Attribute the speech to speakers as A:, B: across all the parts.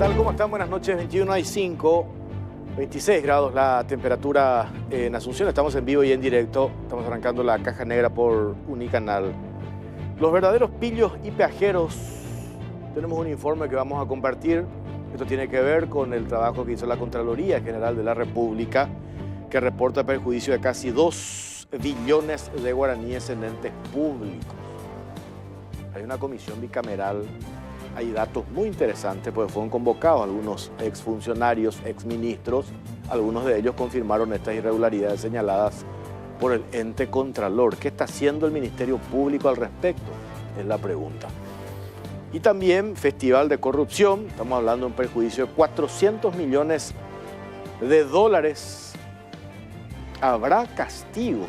A: tal? ¿Cómo están? Buenas noches. 21:05, 26 grados la temperatura en Asunción. Estamos en vivo y en directo. Estamos arrancando la caja negra por Unicanal. Los verdaderos pillos y peajeros. Tenemos un informe que vamos a compartir. Esto tiene que ver con el trabajo que hizo la Contraloría General de la República, que reporta perjuicio de casi 2 billones de guaraníes en entes públicos. Hay una comisión bicameral. Hay datos muy interesantes, porque fueron convocados algunos exfuncionarios, exministros. Algunos de ellos confirmaron estas irregularidades señaladas por el ente Contralor. ¿Qué está haciendo el Ministerio Público al respecto? Es la pregunta. Y también Festival de Corrupción. Estamos hablando de un perjuicio de 400 millones de dólares. ¿Habrá castigo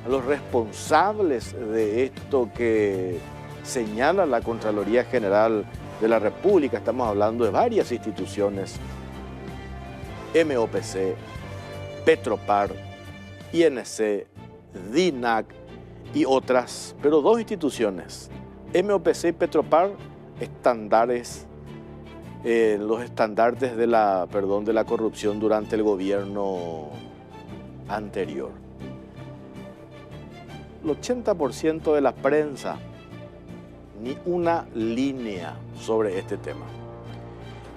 A: a los responsables de esto que señala la Contraloría General de la República? Estamos hablando de varias instituciones: MOPC, Petropar, INC, DINAC y otras, pero 2 instituciones, MOPC y Petropar, los estandartes de la corrupción durante el gobierno anterior. El 80% de la prensa, ni una línea sobre este tema.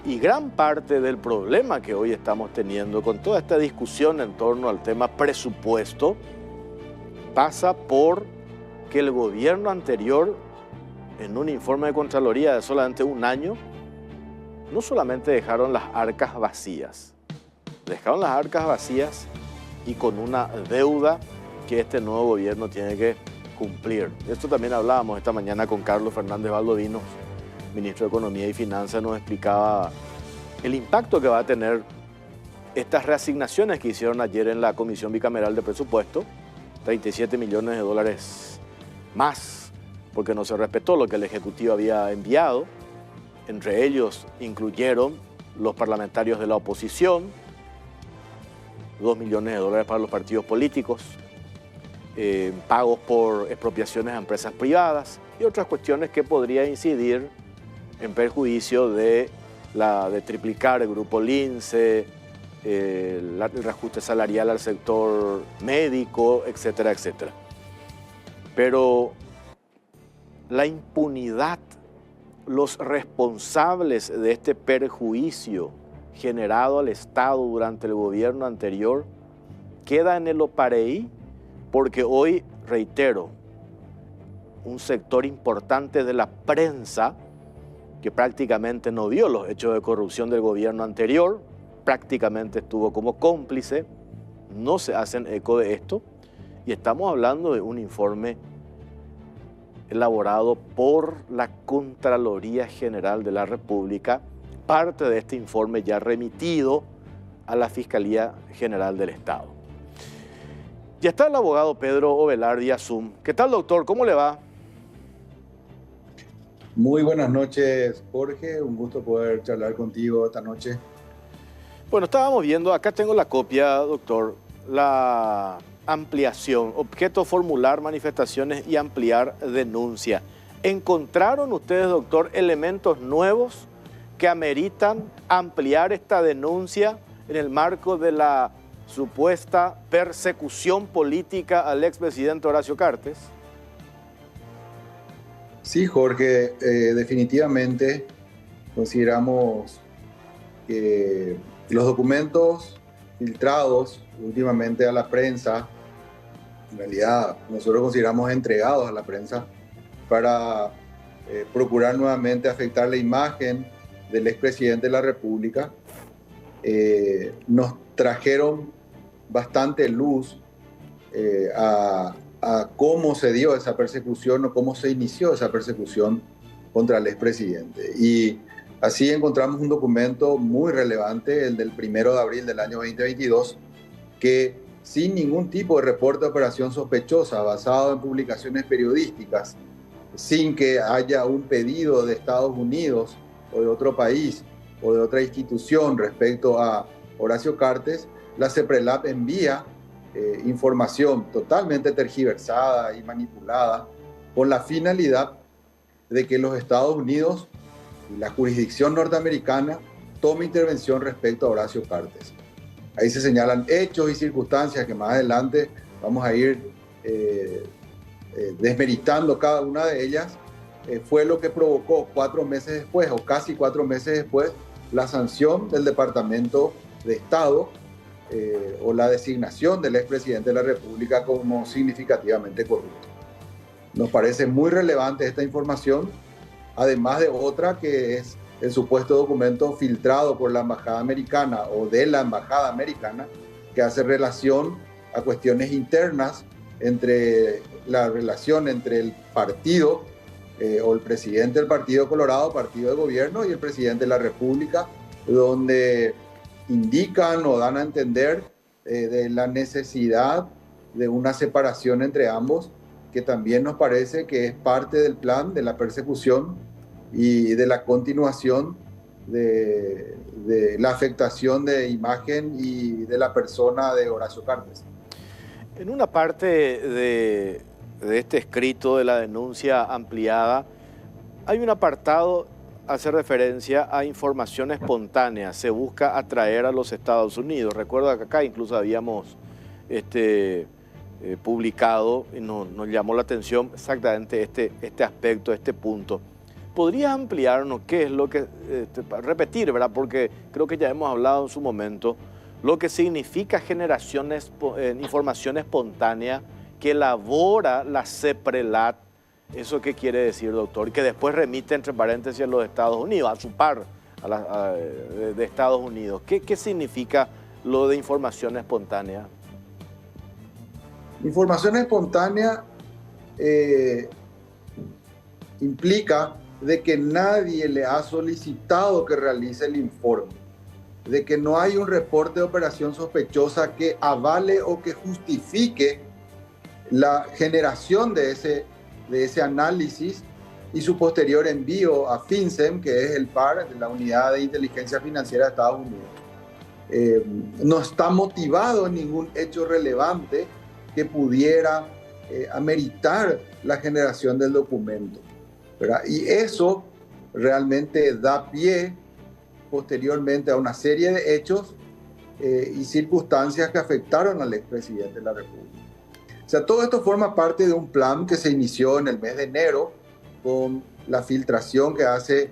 A: Y gran parte del problema que hoy estamos teniendo con toda esta discusión en torno al tema presupuesto pasa por que el gobierno anterior, en un informe de Contraloría de solamente un año, no solamente dejaron las arcas vacías y con una deuda que este nuevo gobierno tiene que cumplir. Esto también hablábamos esta mañana con Carlos Fernández Valdovinos, ministro de Economía y Finanzas. Nos explicaba el impacto que va a tener estas reasignaciones que hicieron ayer en la Comisión Bicameral de Presupuesto. 37 millones de dólares más, porque no se respetó lo que el Ejecutivo había enviado. Entre ellos incluyeron los parlamentarios de la oposición, 2 millones de dólares para los partidos políticos, pagos por expropiaciones a empresas privadas y otras cuestiones que podría incidir en perjuicio de triplicar el grupo Lince, el reajuste salarial al sector médico, etcétera, etcétera. Pero la impunidad, los responsables de este perjuicio generado al Estado durante el gobierno anterior, queda en el opareí, porque hoy, reitero, un sector importante de la prensa, que prácticamente no vio los hechos de corrupción del gobierno anterior, prácticamente estuvo como cómplice, no se hacen eco de esto, y estamos hablando de un informe elaborado por la Contraloría General de la República, parte de este informe ya remitido a la Fiscalía General del Estado. Ya está el abogado Pedro Ovelar vía Zoom. ¿Qué tal, doctor? ¿Cómo le va?
B: Muy buenas noches, Jorge. Un gusto poder charlar contigo esta noche.
A: Bueno, estábamos viendo, acá tengo la copia, doctor, la ampliación, objeto formular manifestaciones y ampliar denuncia. ¿Encontraron ustedes, doctor, elementos nuevos que ameritan ampliar esta denuncia en el marco de la supuesta persecución política al expresidente Horacio Cartes?
B: Sí, Jorge, definitivamente consideramos que los documentos filtrados últimamente a la prensa, en realidad nosotros consideramos entregados a la prensa para procurar nuevamente afectar la imagen del expresidente de la República, nos trajeron bastante luz a cómo se dio esa persecución o cómo se inició esa persecución contra el expresidente. Y así encontramos un documento muy relevante, el del 1 de abril del año 2022, que sin ningún tipo de reporte de operación sospechosa basado en publicaciones periodísticas, sin que haya un pedido de Estados Unidos o de otro país o de otra institución respecto a Horacio Cartes, la CEPRELAP envía información totalmente tergiversada y manipulada con la finalidad de que los Estados Unidos y la jurisdicción norteamericana tome intervención respecto a Horacio Cartes. Ahí se señalan hechos y circunstancias que más adelante vamos a ir desmeritando cada una de ellas. Fue lo que provocó 4 meses después, o casi 4 meses después, la sanción del Departamento de Estado o la designación del expresidente de la República como significativamente corrupto. Nos parece muy relevante esta información, además de otra que es el supuesto documento filtrado por la Embajada Americana o de la Embajada Americana, que hace relación a cuestiones internas entre la relación entre el partido o el presidente del Partido Colorado, partido de gobierno, y el presidente de la República, donde indican o dan a entender de la necesidad de una separación entre ambos, que también nos parece que es parte del plan de la persecución y de la continuación de la afectación de imagen y de la persona de Horacio Cartes.
A: En una parte de este escrito de la denuncia ampliada, hay un apartado que hace referencia a información espontánea. Se busca atraer a los Estados Unidos. Recuerdo que acá incluso habíamos publicado y nos llamó la atención exactamente este aspecto, este punto. ¿Podría ampliarnos qué es lo que, repetir, ¿verdad? Porque creo que ya hemos hablado en su momento, lo que significa información espontánea que elabora la CEPRELAT? ¿Eso qué quiere decir, doctor? Que después remite, entre paréntesis, a los Estados Unidos, a su par de Estados Unidos. ¿Qué significa lo de información espontánea?
B: Información espontánea implica de que nadie le ha solicitado que realice el informe, de que no hay un reporte de operación sospechosa que avale o que justifique la generación de ese análisis y su posterior envío a FinCEN, que es el par de la Unidad de Inteligencia Financiera de Estados Unidos. No está motivado en ningún hecho relevante que pudiera ameritar la generación del documento, ¿verdad? Y eso realmente da pie posteriormente a una serie de hechos y circunstancias que afectaron al expresidente de la República. O sea, todo esto forma parte de un plan que se inició en el mes de enero con la filtración que hace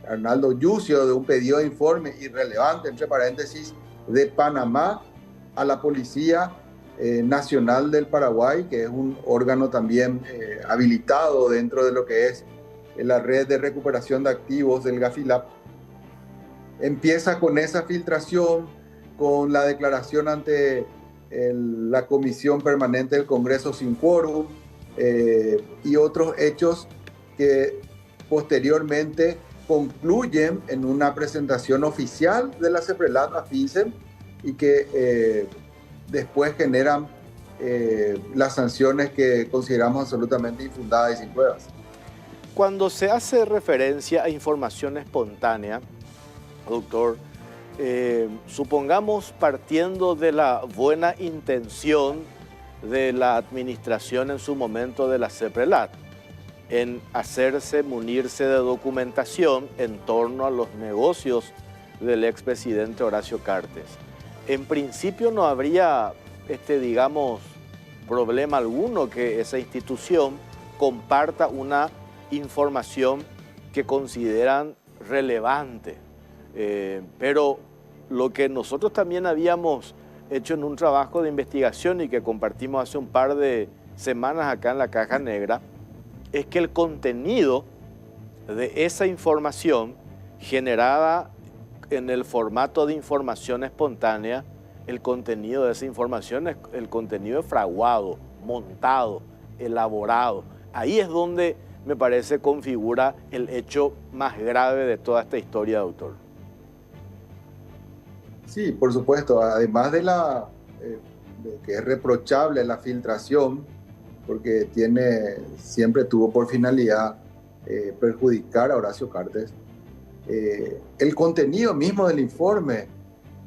B: Arnaldo Yucio de un pedido de informe irrelevante, entre paréntesis, de Panamá a la Policía Nacional del Paraguay, que es un órgano también habilitado dentro de lo que es la red de recuperación de activos del GAFILAP. Empieza con esa filtración, con la declaración ante la Comisión Permanente del Congreso sin quórum y otros hechos que posteriormente concluyen en una presentación oficial de la CEPRELAT a FinCEN y que después generan las sanciones que consideramos absolutamente infundadas y sin pruebas.
A: Cuando se hace referencia a información espontánea, doctor, supongamos partiendo de la buena intención de la administración en su momento de la CEPRELAT, en munirse de documentación en torno a los negocios del expresidente Horacio Cartes. En principio no habría, digamos, problema alguno que esa institución comparta una información que consideran relevante. Pero lo que nosotros también habíamos hecho en un trabajo de investigación y que compartimos hace un par de semanas acá en la Caja Negra, es que el contenido de esa información generada en el formato de información espontánea, el contenido de esa información es el contenido fraguado, montado, elaborado. Ahí es donde me parece configura el hecho más grave de toda esta historia, doctor.
B: Sí, por supuesto. Además de de que es reprochable la filtración, porque siempre tuvo por finalidad perjudicar a Horacio Cartes, el contenido mismo del informe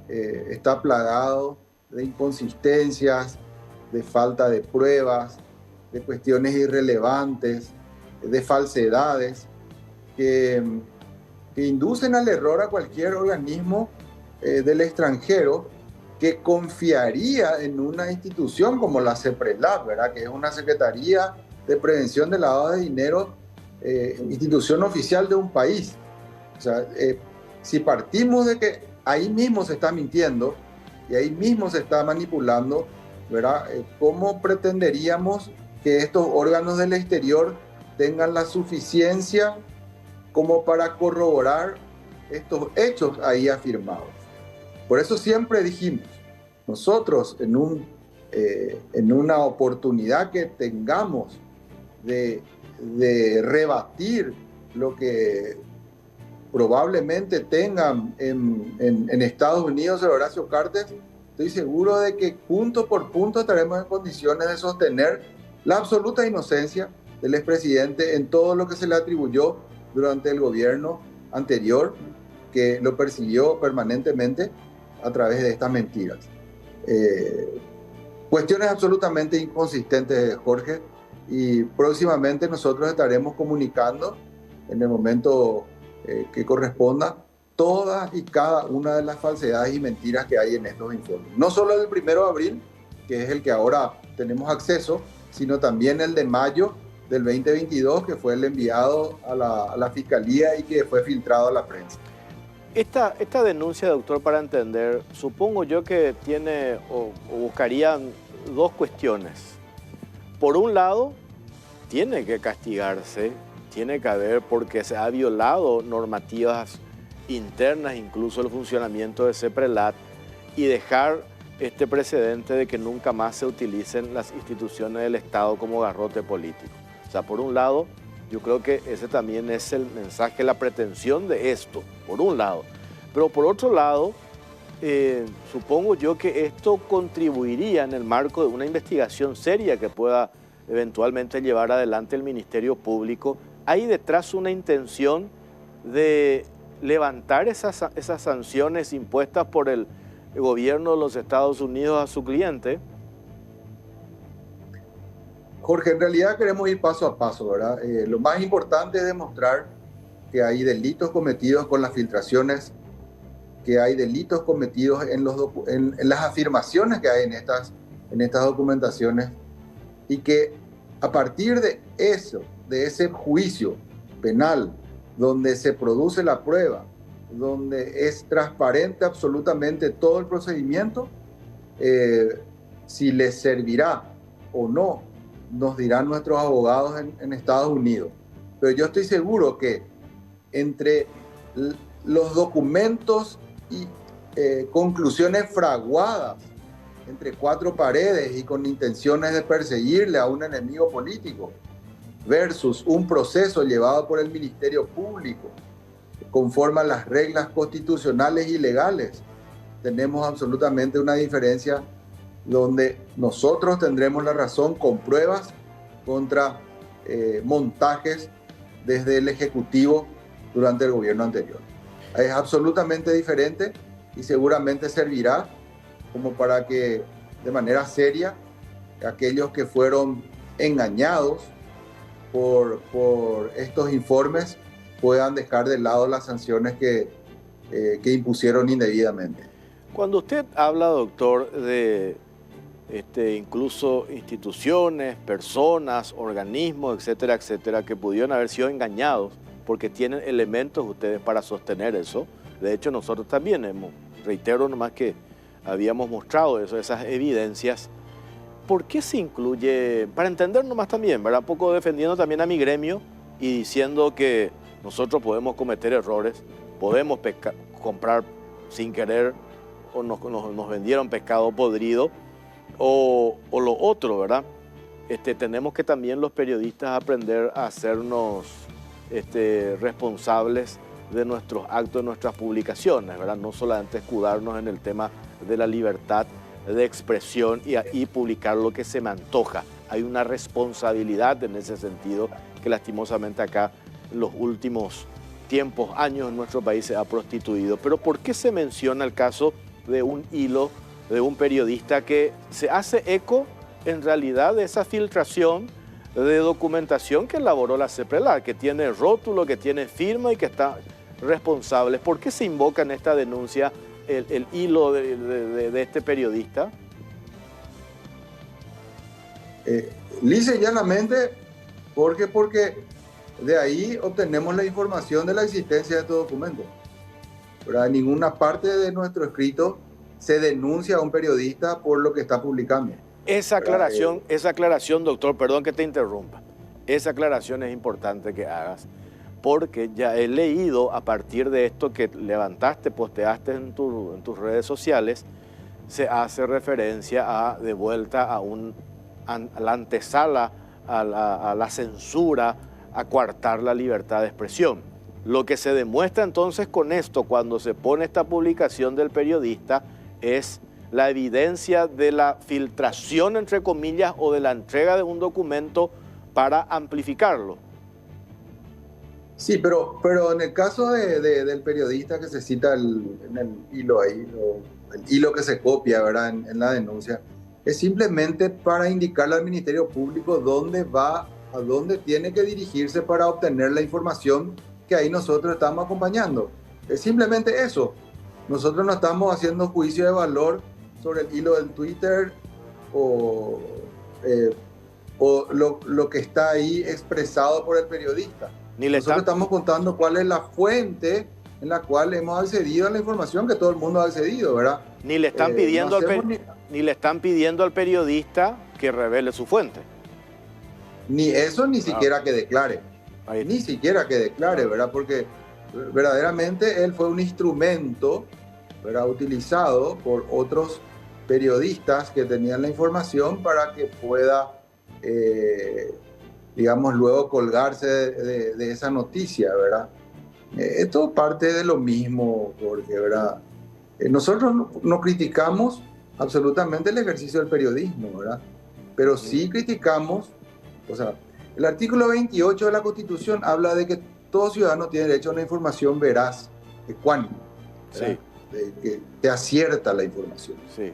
B: está plagado de inconsistencias, de falta de pruebas, de cuestiones irrelevantes, de falsedades que que inducen al error a cualquier organismo del extranjero que confiaría en una institución como la CEPRELAT, ¿verdad? Que es una Secretaría de Prevención de Lavado de Dinero, institución oficial de un país. O sea, si partimos de que ahí mismo se está mintiendo y ahí mismo se está manipulando, ¿verdad? ¿Cómo pretenderíamos que estos órganos del exterior tengan la suficiencia como para corroborar estos hechos ahí afirmados? Por eso siempre dijimos, nosotros en una oportunidad que tengamos de rebatir lo que probablemente tengan en Estados Unidos el Horacio Cartes, estoy seguro de que punto por punto estaremos en condiciones de sostener la absoluta inocencia del expresidente en todo lo que se le atribuyó durante el gobierno anterior, que lo persiguió permanentemente a través de estas mentiras. Cuestiones absolutamente inconsistentes, Jorge, y próximamente nosotros estaremos comunicando en el momento que corresponda todas y cada una de las falsedades y mentiras que hay en estos informes. No solo el 1 de abril, que es el que ahora tenemos acceso, sino también el de mayo del 2022, que fue el enviado a la Fiscalía y que fue filtrado a la prensa.
A: Esta denuncia, doctor, para entender, supongo yo que tiene o buscarían dos cuestiones. Por un lado, tiene que castigarse, tiene que haber, porque se ha violado normativas internas, incluso el funcionamiento de CEPRELAT, y dejar este precedente de que nunca más se utilicen las instituciones del Estado como garrote político. O sea, por un lado, yo creo que ese también es el mensaje, la pretensión de esto, por un lado. Pero por otro lado, supongo yo que esto contribuiría en el marco de una investigación seria que pueda eventualmente llevar adelante el Ministerio Público. Hay detrás una intención de levantar esas sanciones impuestas por el gobierno de los Estados Unidos a su cliente.
B: Jorge, en realidad queremos ir paso a paso, ¿verdad? Lo más importante es demostrar que hay delitos cometidos con las filtraciones, que hay delitos cometidos en las afirmaciones que hay en estas documentaciones, y que a partir de eso, de ese juicio penal, donde se produce la prueba, donde es transparente absolutamente todo el procedimiento, si les servirá o no, nos dirán nuestros abogados en Estados Unidos. Pero yo estoy seguro que entre los documentos y conclusiones fraguadas entre cuatro paredes y con intenciones de perseguirle a un enemigo político, versus un proceso llevado por el Ministerio Público conforme a las reglas constitucionales y legales, tenemos absolutamente una diferencia donde nosotros tendremos la razón con pruebas contra montajes desde el Ejecutivo durante el gobierno anterior. Es absolutamente diferente y seguramente servirá como para que de manera seria aquellos que fueron engañados por estos informes puedan dejar de lado las sanciones que impusieron indebidamente.
A: Cuando usted habla, doctor, de incluso instituciones, personas, organismos, etcétera, etcétera, que pudieron haber sido engañados porque tienen elementos ustedes para sostener eso. De hecho, nosotros también reitero nomás que habíamos mostrado eso, esas evidencias. ¿Por qué se incluye? Para entender nomás también, ¿verdad? Un poco defendiendo también a mi gremio y diciendo que nosotros podemos cometer errores, podemos comprar sin querer o nos vendieron pescado podrido o lo otro, ¿verdad? Tenemos que también los periodistas aprender a hacernos responsables de nuestros actos, de nuestras publicaciones, ¿verdad? No solamente escudarnos en el tema de la libertad de expresión y publicar lo que se me antoja. Hay una responsabilidad en ese sentido que lastimosamente acá en los últimos tiempos, años en nuestro país se ha prostituido. Pero ¿por qué se menciona el caso de un hilo de un periodista que se hace eco en realidad de esa filtración de documentación que elaboró la CEPRELAT, que tiene rótulo, que tiene firma y que está responsables. ¿Por qué se invoca en esta denuncia el hilo de este periodista?
B: Lisa y llanamente, porque de ahí obtenemos la información de la existencia de estos documentos. Pero en ninguna parte de nuestro escrito se denuncia a un periodista por lo que está publicando.
A: Esa aclaración, doctor, perdón que te interrumpa. Esa aclaración es importante que hagas, porque ya he leído a partir de esto que levantaste, posteaste en tus redes sociales, se hace referencia de vuelta a la antesala, a la censura, a coartar la libertad de expresión. Lo que se demuestra entonces con esto, cuando se pone esta publicación del periodista, es la evidencia de la filtración, entre comillas, o de la entrega de un documento para amplificarlo.
B: Sí, pero en el caso del periodista que se cita en el hilo ahí, el hilo que se copia, ¿verdad?, en la denuncia, es simplemente para indicarle al Ministerio Público a dónde tiene que dirigirse para obtener la información que ahí nosotros estamos acompañando. Es simplemente eso. Nosotros no estamos haciendo juicio de valor sobre el hilo del Twitter o lo que está ahí expresado por el periodista. Nosotros estamos contando cuál es la fuente en la cual hemos accedido a la información que todo el mundo ha accedido, ¿verdad?
A: Ni le están pidiendo al periodista que revele su fuente.
B: Ni eso, ni siquiera que declare. Ni siquiera que declare, ¿verdad? Porque verdaderamente él fue un instrumento, ¿verdad?, utilizado por otros periodistas que tenían la información para que pueda, digamos, luego colgarse de esa noticia, ¿verdad? Esto parte de lo mismo, porque, ¿verdad?, nosotros no criticamos absolutamente el ejercicio del periodismo, ¿verdad? Pero sí criticamos, o sea, el artículo 28 de la Constitución habla de que todo ciudadano tiene derecho a una información veraz, ecuánime,
A: sí,
B: que acierta la información.
A: Sí.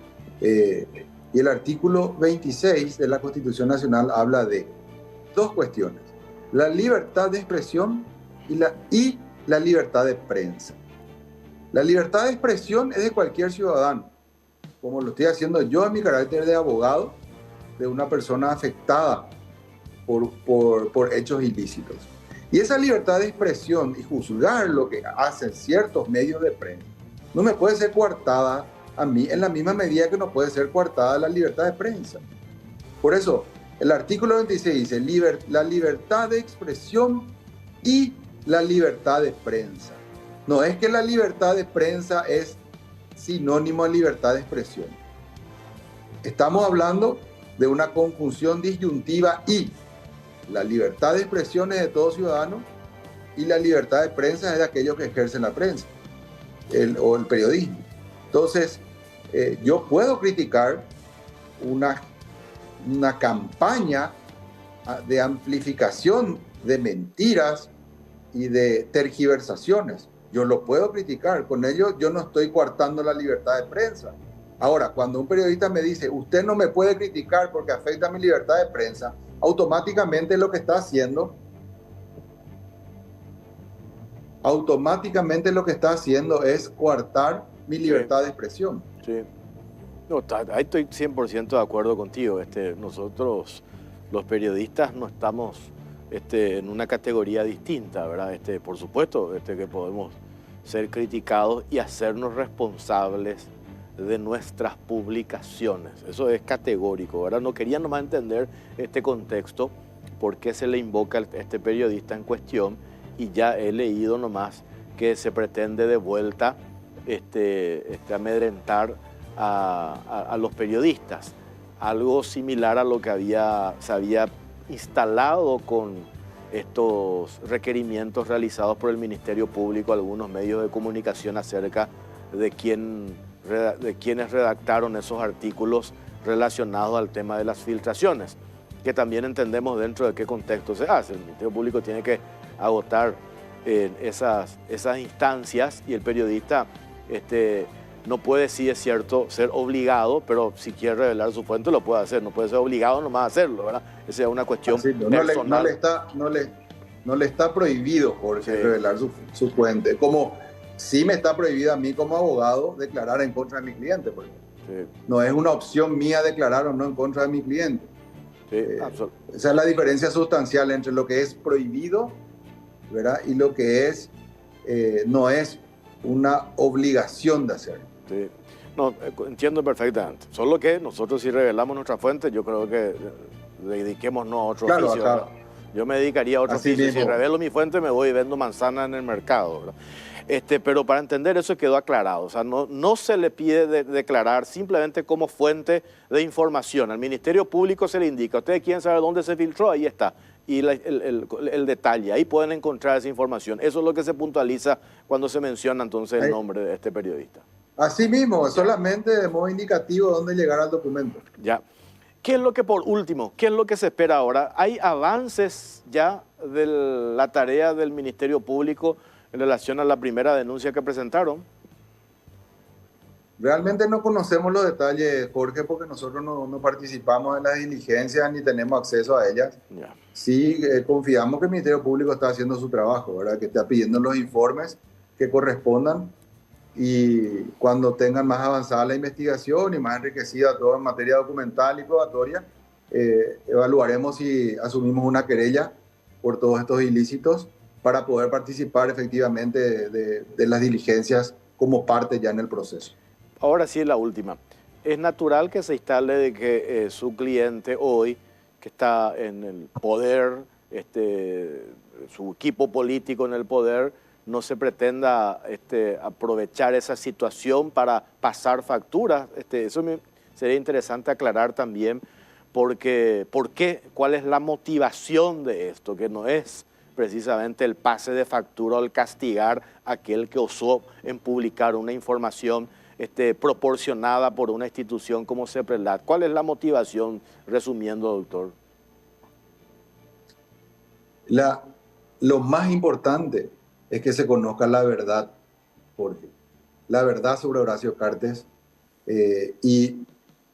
B: Y el artículo 26 de la Constitución Nacional habla de dos cuestiones: la libertad de expresión y la libertad de prensa. La libertad de expresión es de cualquier ciudadano, como lo estoy haciendo yo en mi carácter de abogado de una persona afectada por hechos ilícitos. Y esa libertad de expresión y juzgar lo que hacen ciertos medios de prensa no me puede ser coartada a mí en la misma medida que no puede ser coartada la libertad de prensa. Por eso, el artículo 26 dice la libertad de expresión y la libertad de prensa. No es que la libertad de prensa es sinónimo a libertad de expresión. Estamos hablando de una conjunción disyuntiva y la libertad de expresión es de todo ciudadano y la libertad de prensa es de aquellos que ejercen la prensa o el periodismo. Entonces, yo puedo criticar una campaña de amplificación de mentiras y de tergiversaciones. Yo lo puedo criticar, con ello yo no estoy coartando la libertad de prensa. Ahora, cuando un periodista me dice, usted no me puede criticar porque afecta mi libertad de prensa, automáticamente lo que está haciendo es coartar mi libertad de expresión.
A: Sí. No, ahí estoy 100% de acuerdo contigo. Nosotros, los periodistas, no estamos en una categoría distinta, ¿verdad? Por supuesto, que podemos ser criticados y hacernos responsables de nuestras publicaciones. Eso es categórico, ¿verdad? No quería nomás entender este contexto, por qué se le invoca a este periodista en cuestión, y ya he leído nomás que se pretende de vuelta amedrentar a los periodistas. Algo similar a lo que se había instalado con estos requerimientos realizados por el Ministerio Público a algunos medios de comunicación acerca de quienes redactaron esos artículos relacionados al tema de las filtraciones, que también entendemos dentro de qué contexto se hace. El Ministerio Público tiene que agotar esas instancias y el periodista no puede, sí es cierto, ser obligado, pero si quiere revelar su fuente lo puede hacer, no puede ser obligado nomás a hacerlo, ¿verdad? Esa es una cuestión personal.
B: No le está prohibido, Jorge, revelar su fuente. Como sí me está prohibido a mí como abogado declarar en contra de mi cliente, por ejemplo. Sí. No es una opción mía declarar o no en contra de mi cliente. Sí, esa es la diferencia sustancial entre lo que es prohibido, ¿verdad? Y lo que es, no es una obligación de hacerlo.
A: Sí. No, entiendo perfectamente. Solo que nosotros si revelamos nuestra fuente, yo creo que dediquémonos a otro oficio. Acá, yo me dedicaría a otro oficio. Si revelo mi fuente, me voy y vendo manzana en el mercado, ¿verdad? Pero para entender eso quedó aclarado. O sea, no se le pide declarar simplemente como fuente de información. Al Ministerio Público se le indica, ustedes quieren saber dónde se filtró, ahí está. Y el detalle, ahí pueden encontrar esa información. Eso es lo que se puntualiza cuando se menciona entonces el nombre de este periodista.
B: Así mismo, solamente de modo indicativo dónde llegar al documento.
A: Ya. ¿Qué es lo que, por último, qué es lo que se espera ahora? ¿Hay avances ya de la tarea del Ministerio Público en relación a la primera denuncia que presentaron?
B: Realmente no conocemos los detalles, Jorge, porque nosotros no participamos en las diligencias ni tenemos acceso a ellas. Yeah. Sí, confiamos que el Ministerio Público está haciendo su trabajo, ¿verdad? Que está pidiendo los informes que correspondan y cuando tengan más avanzada la investigación y más enriquecida todo en materia documental y probatoria, evaluaremos si asumimos una querella por todos estos ilícitos para poder participar efectivamente de las diligencias como parte ya en el proceso.
A: Ahora sí, la última. Es natural que se instale de que su cliente hoy, que está en el poder, su equipo político en el poder, no se pretenda aprovechar esa situación para pasar facturas. Eso sería interesante aclarar también, porque ¿cuál es la motivación de esto? Que no es precisamente el pase de factura o el castigar a aquel que osó en publicar una información proporcionada por una institución como CEPRELAT. ¿Cuál es la motivación, resumiendo, doctor?
B: Lo más importante es que se conozca la verdad, Jorge. La verdad sobre Horacio Cartes. Él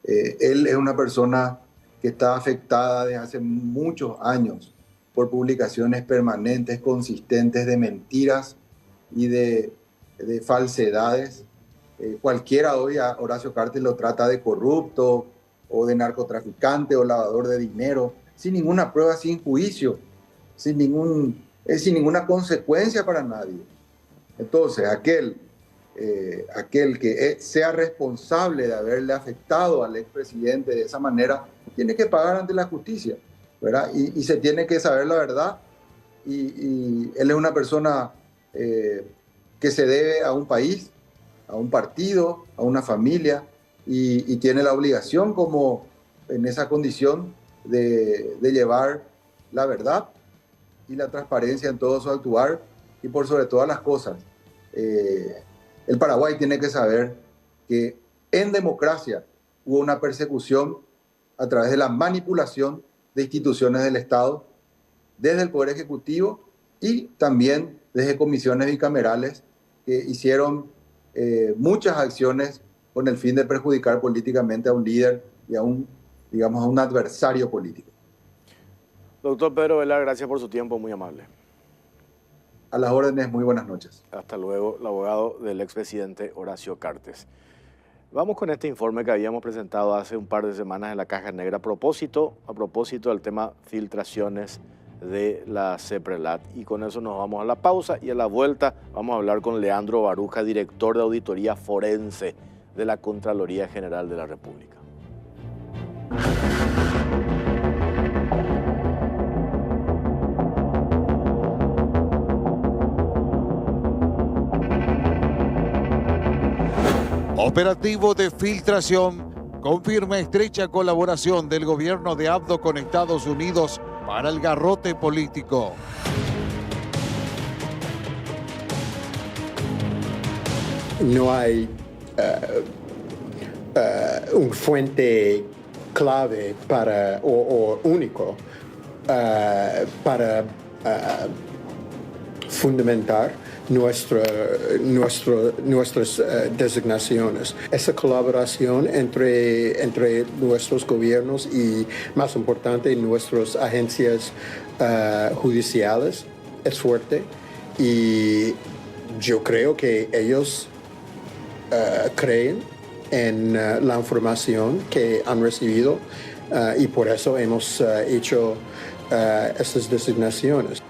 B: es una persona que está afectada desde hace muchos años por publicaciones permanentes, consistentes de mentiras y de falsedades. Cualquiera hoy a Horacio Cartes lo trata de corrupto o de narcotraficante o lavador de dinero, sin ninguna prueba, sin juicio, sin ninguna consecuencia para nadie. Entonces, aquel que sea responsable de haberle afectado al expresidente de esa manera, tiene que pagar ante la justicia, ¿verdad? Y se tiene que saber la verdad. Y él es una persona que se debe a un país, a un partido, a una familia, y tiene la obligación, como en esa condición, de llevar la verdad y la transparencia en todo su actuar, y por sobre todas las cosas, el Paraguay tiene que saber que en democracia hubo una persecución a través de la manipulación de instituciones del Estado, desde el Poder Ejecutivo y también desde comisiones bicamerales que hicieron muchas acciones con el fin de perjudicar políticamente a un líder y a un adversario político.
A: Doctor Pedro Velar, gracias por su tiempo, muy amable.
B: A las órdenes, muy buenas noches.
A: Hasta luego, el abogado del expresidente Horacio Cartes. Vamos con este informe que habíamos presentado hace un par de semanas en la Caja Negra a propósito del tema filtraciones de la CEPRELAT. Y con eso nos vamos a la pausa y a la vuelta vamos a hablar con Leandro Baruja, director de Auditoría Forense de la Contraloría General de la República.
C: Operativo de filtración confirma estrecha colaboración del gobierno de Abdo con Estados Unidos para el garrote político.
D: No hay un fuente clave o único para fundamentar nuestras designaciones. Esa colaboración entre nuestros gobiernos y, más importante, nuestras agencias judiciales es fuerte y yo creo que ellos creen en la información que han recibido y por eso hemos hecho estas designaciones.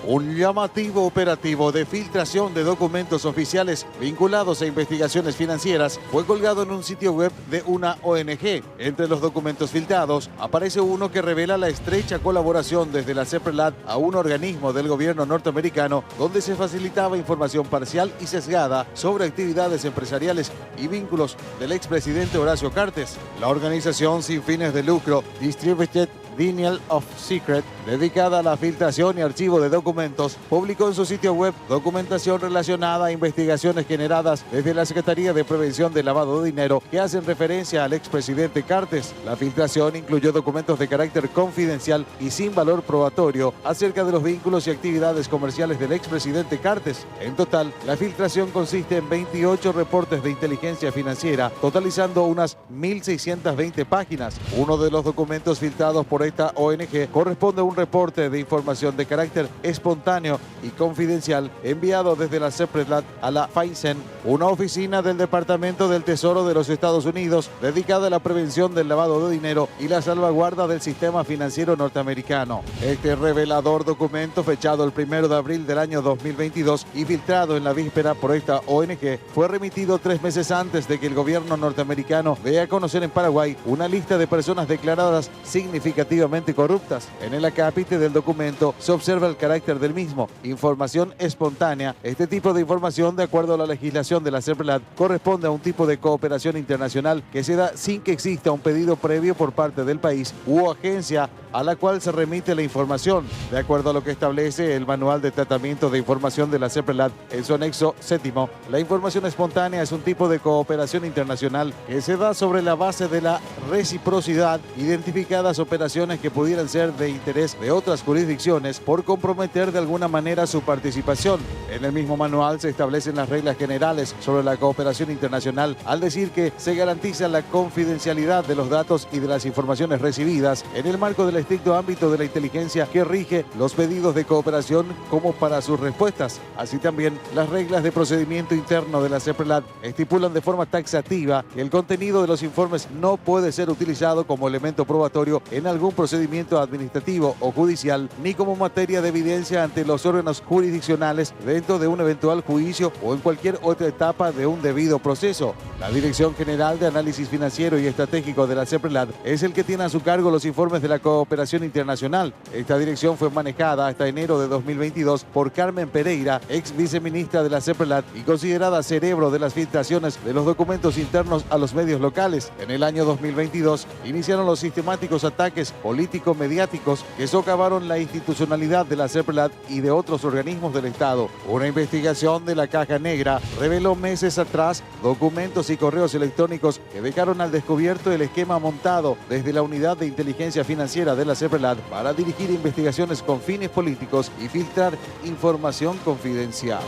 C: Un llamativo operativo de filtración de documentos oficiales vinculados a investigaciones financieras fue colgado en un sitio web de una ONG. Entre los documentos filtrados aparece uno que revela la estrecha colaboración desde la CEPRLAT a un organismo del gobierno norteamericano donde se facilitaba información parcial y sesgada sobre actividades empresariales y vínculos del expresidente Horacio Cartes. La organización sin fines de lucro Distributed Denial of Secret, dedicada a la filtración y archivo de documentos, publicó en su sitio web documentación relacionada a investigaciones generadas desde la Secretaría de Prevención del Lavado de Dinero que hacen referencia al expresidente Cartes. La filtración incluyó documentos de carácter confidencial y sin valor probatorio acerca de los vínculos y actividades comerciales del expresidente Cartes. En total, la filtración consiste en 28 reportes de inteligencia financiera, totalizando unas 1.620 páginas. Uno de los documentos filtrados por esta ONG corresponde a un reporte de información de carácter espontáneo y confidencial enviado desde la CEPRLAT a la FinCEN, una oficina del Departamento del Tesoro de los Estados Unidos dedicada a la prevención del lavado de dinero y la salvaguarda del sistema financiero norteamericano. Este revelador documento, fechado el 1 de abril del año 2022 y filtrado en la víspera por esta ONG, fue remitido 3 meses antes de que el gobierno norteamericano dé a conocer en Paraguay una lista de personas declaradas significativamente corruptas. En el acápite del documento se observa el carácter del mismo, información espontánea. Este tipo de información, de acuerdo a la legislación de la CEPRLAT, corresponde a un tipo de cooperación internacional que se da sin que exista un pedido previo por parte del país u agencia a la cual se remite la información. De acuerdo a lo que establece el Manual de Tratamiento de Información de la CEPRLAT en su anexo 7º, la información espontánea es un tipo de cooperación internacional que se da sobre la base de la reciprocidad, identificadas operaciones que pudieran ser de interés de otras jurisdicciones por comprometer de alguna manera su participación. En el mismo manual se establecen las reglas generales sobre la cooperación internacional al decir que se garantiza la confidencialidad de los datos y de las informaciones recibidas en el marco del estricto ámbito de la inteligencia que rige los pedidos de cooperación como para sus respuestas. Así también, las reglas de procedimiento interno de la CEPRLAT estipulan de forma taxativa que el contenido de los informes no puede ser utilizado como elemento probatorio en algún procedimiento administrativo o judicial, ni como materia de evidencia ante los órganos jurisdiccionales dentro de un eventual juicio o en cualquier otra etapa de un debido proceso. La Dirección General de Análisis Financiero y Estratégico de la CEPRLAT es el que tiene a su cargo los informes de la cooperación internacional. Esta dirección fue manejada hasta enero de 2022 por Carmen Pereira, ex viceministra de la CEPRLAT y considerada cerebro de las filtraciones de los documentos internos a los medios locales. En el año 2022 iniciaron los sistemáticos ataques político-mediáticos que socavaron la institucionalidad de la CEPRLAT y de otros organismos del Estado. Una investigación de la Caja Negra reveló meses atrás documentos y correos electrónicos que dejaron al descubierto el esquema montado desde la Unidad de Inteligencia Financiera de la CEPRLAT para dirigir investigaciones con fines políticos y filtrar información confidencial.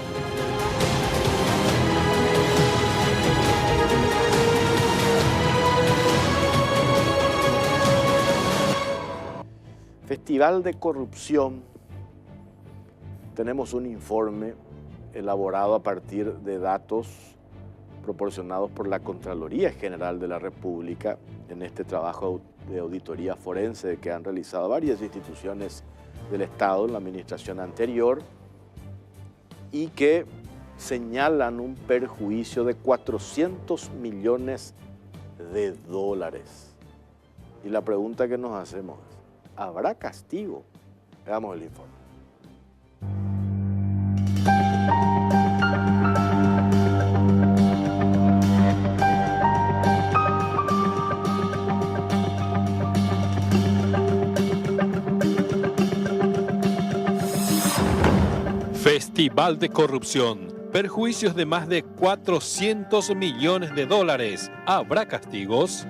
A: Festival de corrupción. Tenemos un informe elaborado a partir de datos proporcionados por la Contraloría General de la República en este trabajo de auditoría forense que han realizado varias instituciones del Estado en la administración anterior y que señalan un perjuicio de 400 millones de dólares. Y la pregunta que nos hacemos es, ¿habrá castigo? Veamos el informe.
E: Festival de corrupción. Perjuicios de más de 400 millones de dólares. ¿Habrá castigos?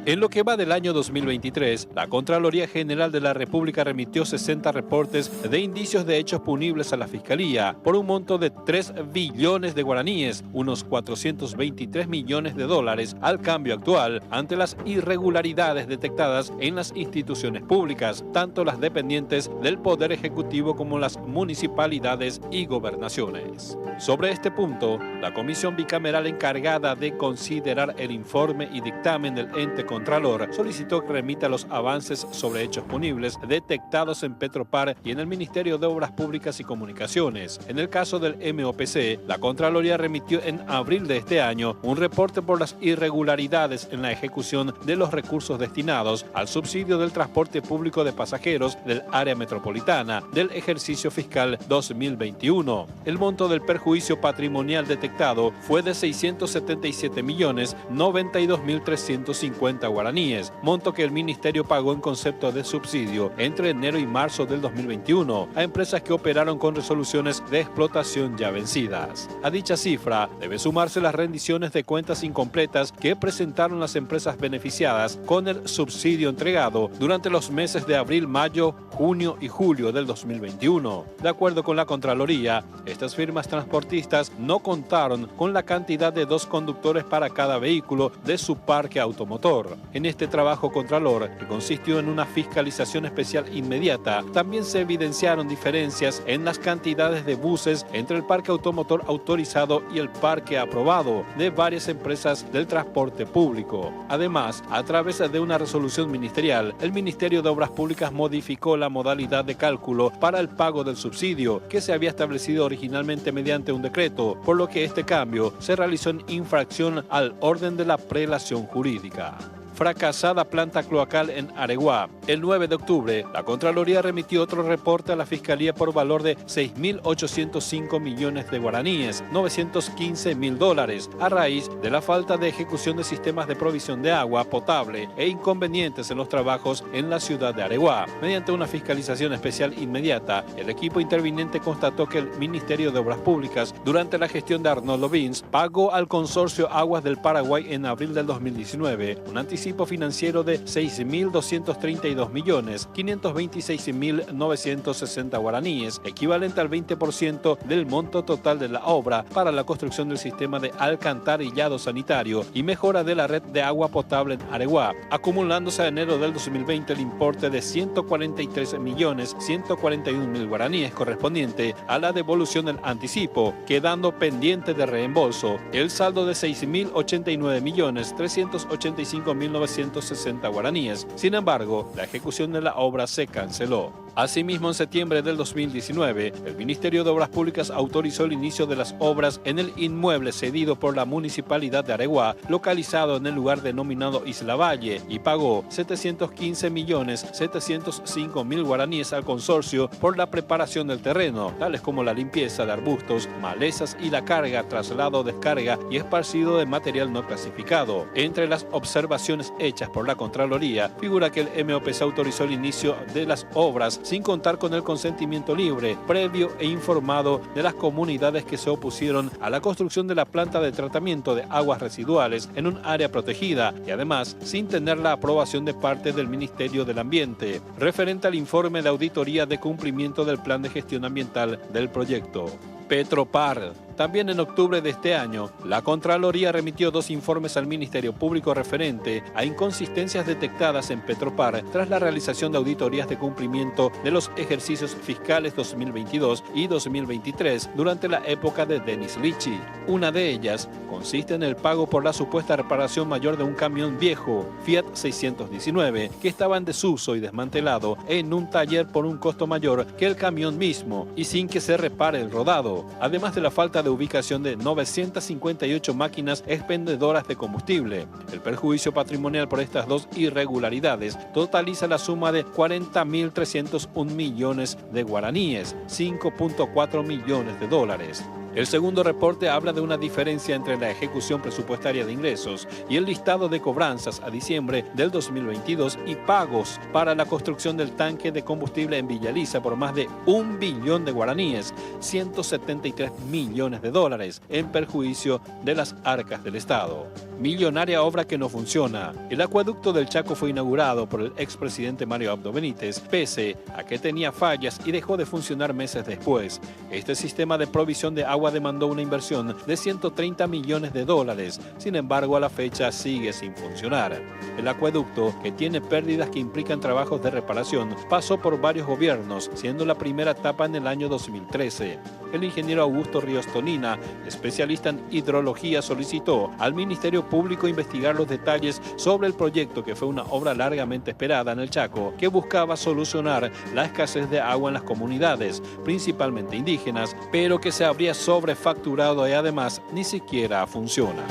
E: En lo que va del año 2023, la Contraloría General de la República remitió 60 reportes de indicios de hechos punibles a la Fiscalía por un monto de 3 billones de guaraníes, unos 423 millones de dólares al cambio actual, ante las irregularidades detectadas en las instituciones públicas, tanto las dependientes del Poder Ejecutivo como las municipalidades y gobernaciones. Sobre este punto, la comisión bicameral encargada de considerar el informe y dictamen del ente Contralor solicitó que remita los avances sobre hechos punibles detectados en Petropar y en el Ministerio de Obras Públicas y Comunicaciones. En el caso del MOPC, la Contraloría remitió en abril de este año un reporte por las irregularidades en la ejecución de los recursos destinados al subsidio del transporte público de pasajeros del área metropolitana del ejercicio fiscal 2021. El monto del perjuicio patrimonial detectado fue de 675.092.350 guaraníes, monto que el Ministerio pagó en concepto de subsidio entre enero y marzo del 2021 a empresas que operaron con resoluciones de explotación ya vencidas. A dicha cifra debe sumarse las rendiciones de cuentas incompletas que presentaron las empresas beneficiadas con el subsidio entregado durante los meses de abril, mayo, junio y julio del 2021. De acuerdo con la Contraloría, estas firmas transportistas no contaron con la cantidad de 2 conductores para cada vehículo de su parque automotor. En este trabajo Contralor, que consistió en una fiscalización especial inmediata, también se evidenciaron diferencias en las cantidades de buses entre el parque automotor autorizado y el parque aprobado de varias empresas del transporte público. Además, a través de una resolución ministerial, el Ministerio de Obras Públicas modificó la modalidad de cálculo para el pago del subsidio, que se había establecido originalmente mediante un decreto, por lo que este cambio se realizó en infracción al orden de la prelación jurídica. Fracasada planta cloacal en Areguá. El 9 de octubre, la Contraloría remitió otro reporte a la Fiscalía por valor de 6.805 millones de guaraníes, 915.000 dólares, a raíz de la falta de ejecución de sistemas de provisión de agua potable e inconvenientes en los trabajos en la ciudad de Areguá. Mediante una fiscalización especial inmediata, el equipo interviniente constató que el Ministerio de Obras Públicas, durante la gestión de Arnoldo Vins, pagó al consorcio Aguas del Paraguay en abril del 2019 un anticipo financiero de 6.232.526.960 guaraníes, equivalente al 20% del monto total de la obra para la construcción del sistema de alcantarillado sanitario y mejora de la red de agua potable en Areguá, acumulándose a enero del 2020 el importe de 143.141.000 guaraníes correspondiente a la devolución del anticipo, quedando pendiente de reembolso el saldo de 6.089.385.960 guaraníes. Sin embargo, la ejecución de la obra se canceló. Asimismo, en septiembre del 2019, el Ministerio de Obras Públicas autorizó el inicio de las obras en el inmueble cedido por la Municipalidad de Areguá, localizado en el lugar denominado Isla Valle, y pagó 715.705.000 guaraníes al consorcio por la preparación del terreno, tales como la limpieza de arbustos, malezas y la carga, traslado, descarga y esparcido de material no clasificado. Entre las observaciones hechas por la Contraloría, figura que el MOPC autorizó el inicio de las obras sin contar con el consentimiento libre, previo e informado de las comunidades que se opusieron a la construcción de la planta de tratamiento de aguas residuales en un área protegida y además sin tener la aprobación de parte del Ministerio del Ambiente, referente al informe de auditoría de cumplimiento del plan de gestión ambiental del proyecto. Petropar. También en octubre de este año, la Contraloría remitió 2 informes al Ministerio Público referente a inconsistencias detectadas en Petropar tras la realización de auditorías de cumplimiento de los ejercicios fiscales 2022 y 2023 durante la época de Denis Lichi. Una de ellas consiste en el pago por la supuesta reparación mayor de un camión viejo, Fiat 619, que estaba en desuso y desmantelado en un taller por un costo mayor que el camión mismo y sin que se repare el rodado, además de la falta de ubicación de 958 máquinas expendedoras de combustible. El perjuicio patrimonial por estas 2 irregularidades totaliza la suma de 40.301 millones de guaraníes, 5.4 millones de dólares. El segundo reporte habla de una diferencia entre la ejecución presupuestaria de ingresos y el listado de cobranzas a diciembre del 2022 y pagos para la construcción del tanque de combustible en Villaliza por más de 1 billón de guaraníes, 173 millones de dólares, en perjuicio de las arcas del Estado. millonaria obra que no funciona. El acueducto del Chaco fue inaugurado por el expresidente Mario Abdo Benítez, pese a que tenía fallas y dejó de funcionar meses después. Este sistema de provisión de agua demandó una inversión de 130 millones de dólares. Sin embargo, a la fecha sigue sin funcionar. El acueducto, que tiene pérdidas que implican trabajos de reparación, pasó por varios gobiernos, siendo la primera etapa en el año 2013. El ingeniero Augusto Ríos Tonina, especialista en hidrología, solicitó al Ministerio Público investigar los detalles sobre el proyecto, que fue una obra largamente esperada en el Chaco, que buscaba solucionar la escasez de agua en las comunidades, principalmente indígenas, pero que se habría sobrefacturado y además ni siquiera funciona.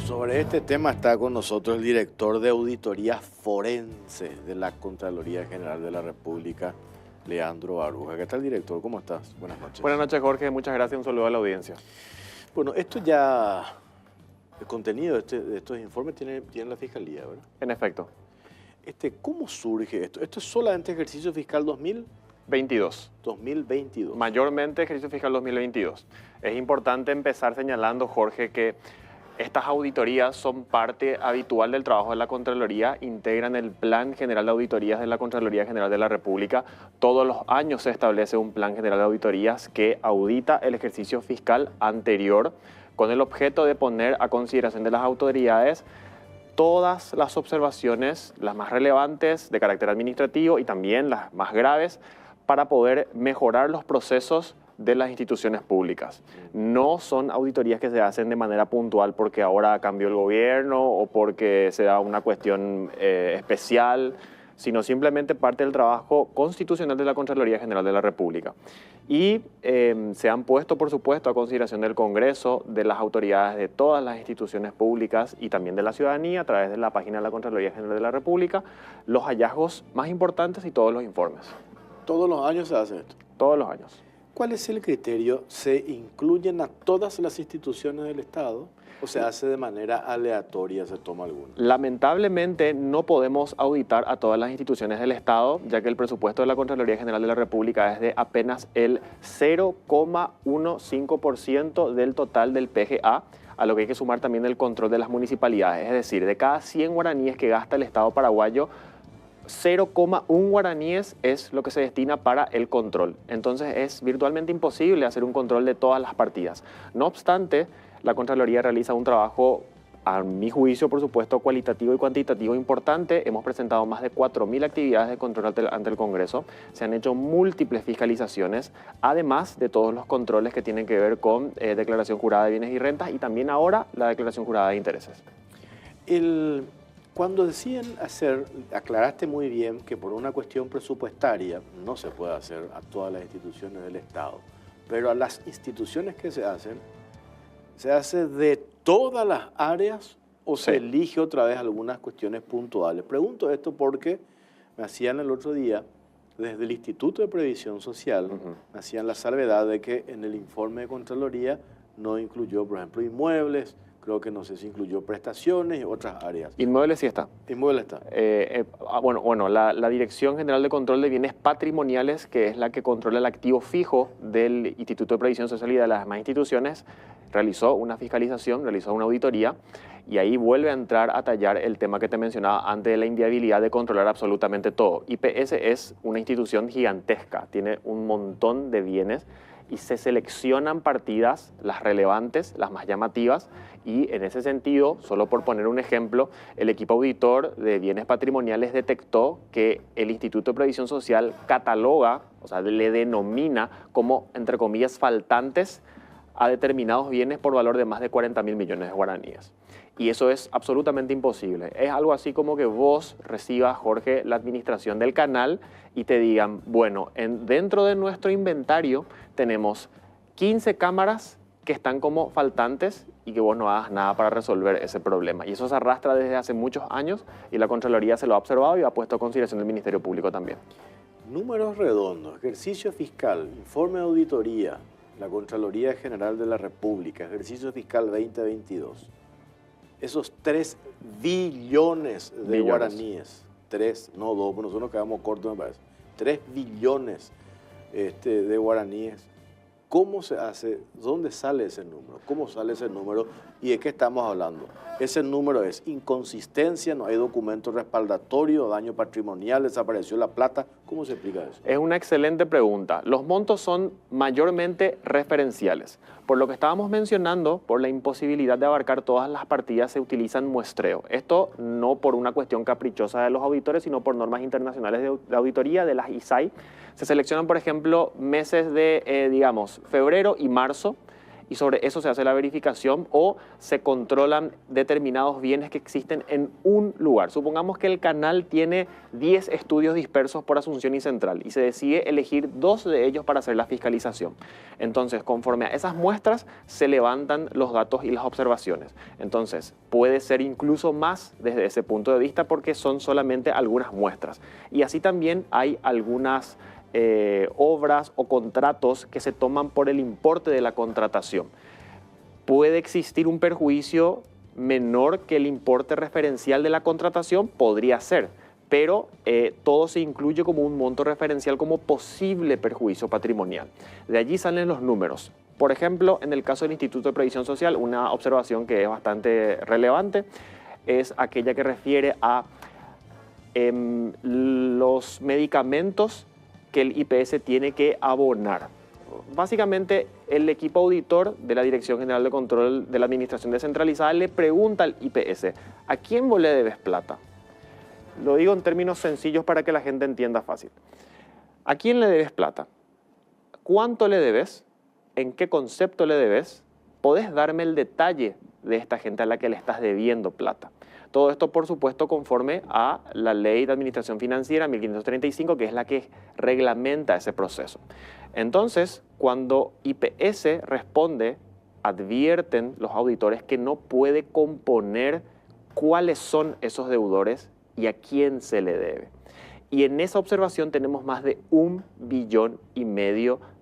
A: Sobre este tema está con nosotros el director de Auditoría Forense de la Contraloría General de la República, Leandro Baruja. ¿Qué tal, director? ¿Cómo estás? Buenas noches.
F: Buenas noches, Jorge. Muchas gracias. Un saludo a la audiencia.
A: Bueno, esto ya, el contenido de estos informes tiene la Fiscalía, ¿verdad?
F: En efecto.
A: ¿Cómo surge esto? ¿Esto es solamente ejercicio fiscal
F: 2022.
A: Mayormente
F: ejercicio fiscal 2022. Es importante empezar señalando, Jorge, que estas auditorías son parte habitual del trabajo de la Contraloría, integran el Plan General de Auditorías de la Contraloría General de la República. Todos los años se establece un Plan General de Auditorías que audita el ejercicio fiscal anterior con el objeto de poner a consideración de las autoridades todas las observaciones, las más relevantes de carácter administrativo y también las más graves, para poder mejorar los procesos de las instituciones públicas. No son auditorías que se hacen de manera puntual porque ahora cambió el gobierno o porque se da una cuestión especial, sino simplemente parte del trabajo constitucional de la Contraloría General de la República. Y se han puesto, por supuesto, a consideración del Congreso, de las autoridades de todas las instituciones públicas y también de la ciudadanía, a través de la página de la Contraloría General de la República, los hallazgos más importantes y todos los informes.
A: ¿Todos los años se hace esto?
F: Todos los años.
A: ¿Cuál es el criterio? ¿Se incluyen a todas las instituciones del Estado o se hace de manera aleatoria, se toma alguna?
F: Lamentablemente no podemos auditar a todas las instituciones del Estado, ya que el presupuesto de la Contraloría General de la República es de apenas el 0,15% del total del PGA, a lo que hay que sumar también el control de las municipalidades. Es decir, de cada 100 guaraníes que gasta el Estado paraguayo, 0,1 guaraníes es lo que se destina para el control. Entonces es virtualmente imposible hacer un control de todas las partidas. No obstante, la Contraloría realiza un trabajo, a mi juicio, por supuesto, cualitativo y cuantitativo importante. Hemos presentado más de 4.000 actividades de control ante el Congreso. Se han hecho múltiples fiscalizaciones, además de todos los controles que tienen que ver con declaración jurada de bienes y rentas y también ahora la declaración jurada de intereses.
A: Cuando deciden hacer, aclaraste muy bien que por una cuestión presupuestaria no se puede hacer a todas las instituciones del Estado, pero a las instituciones que se hace de todas las áreas o se elige otra vez algunas cuestiones puntuales. Pregunto esto porque me hacían el otro día, desde el Instituto de Previsión Social, me hacían la salvedad de que en el informe de Contraloría no incluyó, por ejemplo, inmuebles. Creo que no sé si incluyó prestaciones y otras áreas.
F: Inmuebles sí está.
A: Inmuebles está.
F: La Dirección General de Control de Bienes Patrimoniales, que es la que controla el activo fijo del Instituto de Previsión Social y de las demás instituciones, realizó una fiscalización, realizó una auditoría y ahí vuelve a entrar a tallar el tema que te mencionaba antes de la inviabilidad de controlar absolutamente todo. IPS es una institución gigantesca, tiene un montón de bienes y se seleccionan partidas, las relevantes, las más llamativas, y en ese sentido, solo por poner un ejemplo, el equipo auditor de bienes patrimoniales detectó que el Instituto de Previsión Social cataloga, o sea, le denomina como, entre comillas, faltantes a determinados bienes por valor de más de 40.000 millones de guaraníes. Y eso es absolutamente imposible. Es algo así como que vos recibas, Jorge, la administración del canal y te digan, bueno, dentro de nuestro inventario tenemos 15 cámaras que están como faltantes y que vos no hagas nada para resolver ese problema. Y eso se arrastra desde hace muchos años y la Contraloría se lo ha observado y ha puesto a consideración del Ministerio Público también.
A: Números redondos, ejercicio fiscal, informe de auditoría, la Contraloría General de la República, ejercicio fiscal 2022. Esos 3 billones de guaraníes, 3, no 2, nosotros nos quedamos cortos, me parece, 3 billones de guaraníes. ¿Cómo se hace? ¿Dónde sale ese número? ¿Cómo sale ese número? ¿Y de qué estamos hablando? Ese número es inconsistencia, no hay documento respaldatorio, daño patrimonial, desapareció la plata. ¿Cómo se explica eso?
F: Es una excelente pregunta. Los montos son mayormente referenciales. Por lo que estábamos mencionando, por la imposibilidad de abarcar todas las partidas, se utilizan muestreo. Esto no por una cuestión caprichosa de los auditores, sino por normas internacionales de auditoría de las ISAI. Se seleccionan, por ejemplo, meses de, digamos, febrero y marzo, y sobre eso se hace la verificación o se controlan determinados bienes que existen en un lugar. Supongamos que el canal tiene 10 estudios dispersos por Asunción y Central y se decide elegir 2 de ellos para hacer la fiscalización. Entonces, conforme a esas muestras, se levantan los datos y las observaciones. Entonces, puede ser incluso más desde ese punto de vista porque son solamente algunas muestras. Y así también hay algunas obras o contratos que se toman por el importe de la contratación. ¿Puede existir un perjuicio menor que el importe referencial de la contratación? Podría ser, pero todo se incluye como un monto referencial como posible perjuicio patrimonial. De allí salen los números. Por ejemplo, en el caso del Instituto de Previsión Social, una observación que es bastante relevante es aquella que refiere a los medicamentos que el IPS tiene que abonar. Básicamente, el equipo auditor de la Dirección General de Control de la Administración Descentralizada le pregunta al IPS, ¿a quién vos le debes plata? Lo digo en términos sencillos para que la gente entienda fácil. ¿A quién le debes plata? ¿Cuánto le debes? ¿En qué concepto le debes? ¿Podés darme el detalle de esta gente a la que le estás debiendo plata? Todo esto, por supuesto, conforme a la Ley de Administración Financiera 1535, que es la que reglamenta ese proceso. Entonces, cuando IPS responde, advierten los auditores que no puede componer cuáles son esos deudores y a quién se le debe. Y en esa observación tenemos más de 1,5 billones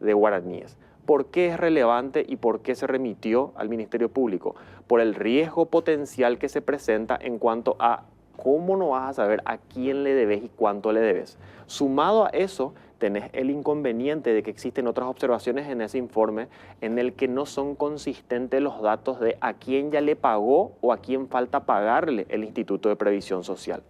F: de guaraníes. ¿Por qué es relevante y por qué se remitió al Ministerio Público? Por el riesgo potencial que se presenta en cuanto a cómo no vas a saber a quién le debes y cuánto le debes. Sumado a eso, tenés el inconveniente de que existen otras observaciones en ese informe en el que no son consistentes los datos de a quién ya le pagó o a quién falta pagarle el Instituto de Previsión Social.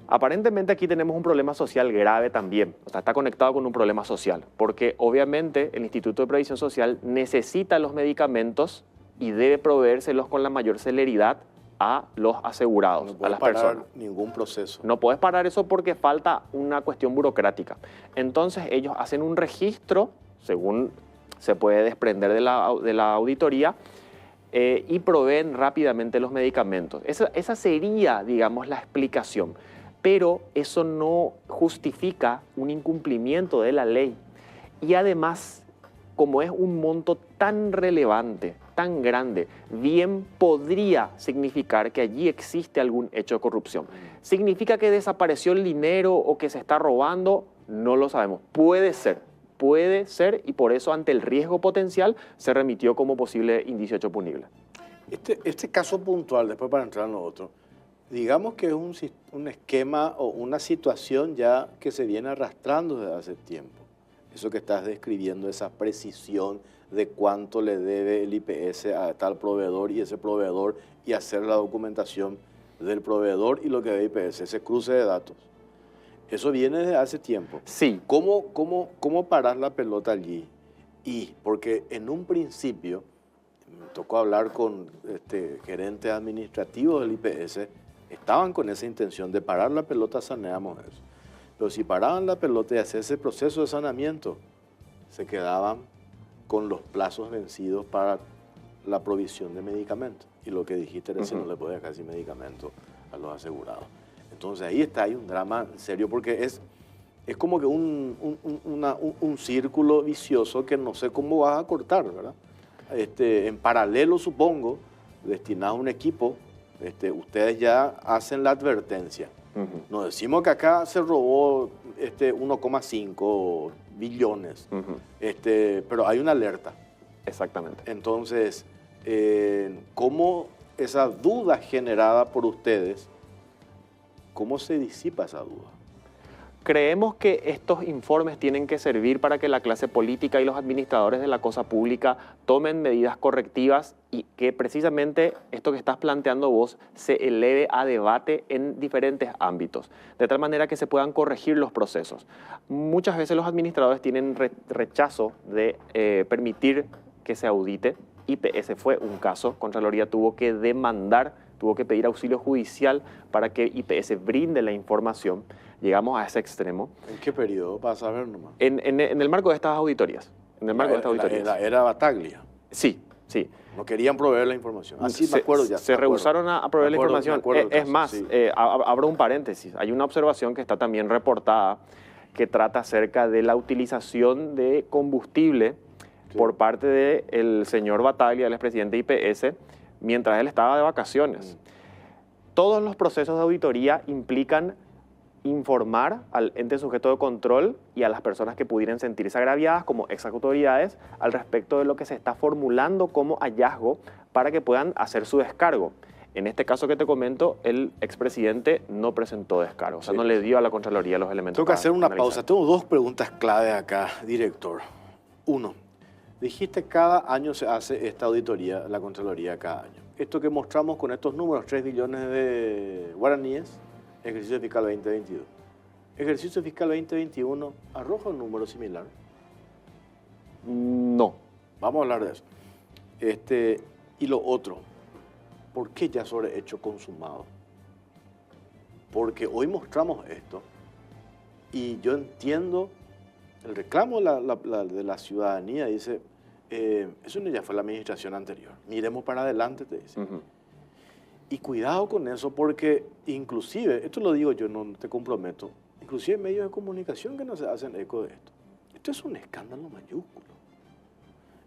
F: Aparentemente aquí tenemos un problema social grave también, o sea, está conectado con un problema social, porque obviamente el Instituto de Previsión Social necesita los medicamentos y debe proveérselos con la mayor celeridad a los asegurados, a las personas.
A: No puedes parar ningún proceso.
F: No puedes parar eso porque falta una cuestión burocrática. Entonces ellos hacen un registro, según se puede desprender de la auditoría, y proveen rápidamente los medicamentos. Esa sería, digamos, la explicación. Pero eso no justifica un incumplimiento de la ley. Y además, como es un monto tan relevante, tan grande, bien podría significar que allí existe algún hecho de corrupción. ¿Significa que desapareció el dinero o que se está robando? No lo sabemos. Puede ser, y por eso ante el riesgo potencial se remitió como posible indicio hecho punible.
A: Este caso puntual, después para entrar en lo otro, digamos que es un esquema o una situación ya que se viene arrastrando desde hace tiempo. Eso que estás describiendo, esa precisión de cuánto le debe el IPS a tal proveedor y ese proveedor y hacer la documentación del proveedor y lo que debe IPS, ese cruce de datos. Eso viene desde hace tiempo.
F: Sí.
A: ¿Cómo parar la pelota allí? Porque en un principio, me tocó hablar con gerentes administrativos del IPS, estaban con esa intención de parar la pelota, saneamos eso. Pero si paraban la pelota y hacían ese proceso de saneamiento, se quedaban con los plazos vencidos para la provisión de medicamentos. Y lo que dijiste es que no le podía casi medicamentos a los asegurados. Entonces ahí hay un drama serio porque es como que un círculo vicioso que no sé cómo vas a cortar, ¿verdad? En paralelo, supongo, destinado a un equipo, ustedes ya hacen la advertencia. Nos decimos que acá se robó 1,5 billones, pero hay una alerta.
F: Exactamente.
A: Entonces, ¿cómo esa duda generada por ustedes ¿cómo se disipa esa duda?
F: Creemos que estos informes tienen que servir para que la clase política y los administradores de la cosa pública tomen medidas correctivas y que precisamente esto que estás planteando vos se eleve a debate en diferentes ámbitos, de tal manera que se puedan corregir los procesos. Muchas veces los administradores tienen rechazo de permitir que se audite. IPS fue un caso, Contraloría tuvo que demandar, tuvo que pedir auxilio judicial para que IPS brinde la información. Llegamos a ese extremo.
A: ¿En qué periodo? Para saber nomás.
F: En el marco de estas auditorías. En el marco de estas auditorías.
A: Era Bataglia.
F: Sí, sí.
A: No querían proveer la información. Así me acuerdo ya.
F: Se rehusaron a proveer la información. Es más,
A: sí.
F: abro un paréntesis. Hay una observación que está también reportada que trata acerca de la utilización de combustible por parte del señor Bataglia, el expresidente IPS, mientras él estaba de vacaciones. Todos los procesos de auditoría implican informar al ente sujeto de control y a las personas que pudieran sentirse agraviadas como ex autoridades al respecto de lo que se está formulando como hallazgo para que puedan hacer su descargo. En este caso que te comento, el expresidente no presentó descargo, o sea, no le dio a la Contraloría los elementos.
A: Tengo que hacer una pausa. Tengo dos preguntas claves acá, director. Uno, dijiste cada año se hace esta auditoría, la Contraloría cada año. Esto que mostramos con estos números, 3 billones de guaraníes, ejercicio fiscal 2022. Ejercicio fiscal 2021, ¿arroja un número similar?
F: No.
A: Vamos a hablar de eso. Y lo otro, ¿por qué ya sobre hecho consumado? Porque hoy mostramos esto y yo entiendo el reclamo de la ciudadanía, dice, eso no ya fue la administración anterior, miremos para adelante, te dice. Y cuidado con eso porque inclusive, esto lo digo yo, no te comprometo, inclusive medios de comunicación que no se hacen eco de esto. Esto es un escándalo mayúsculo.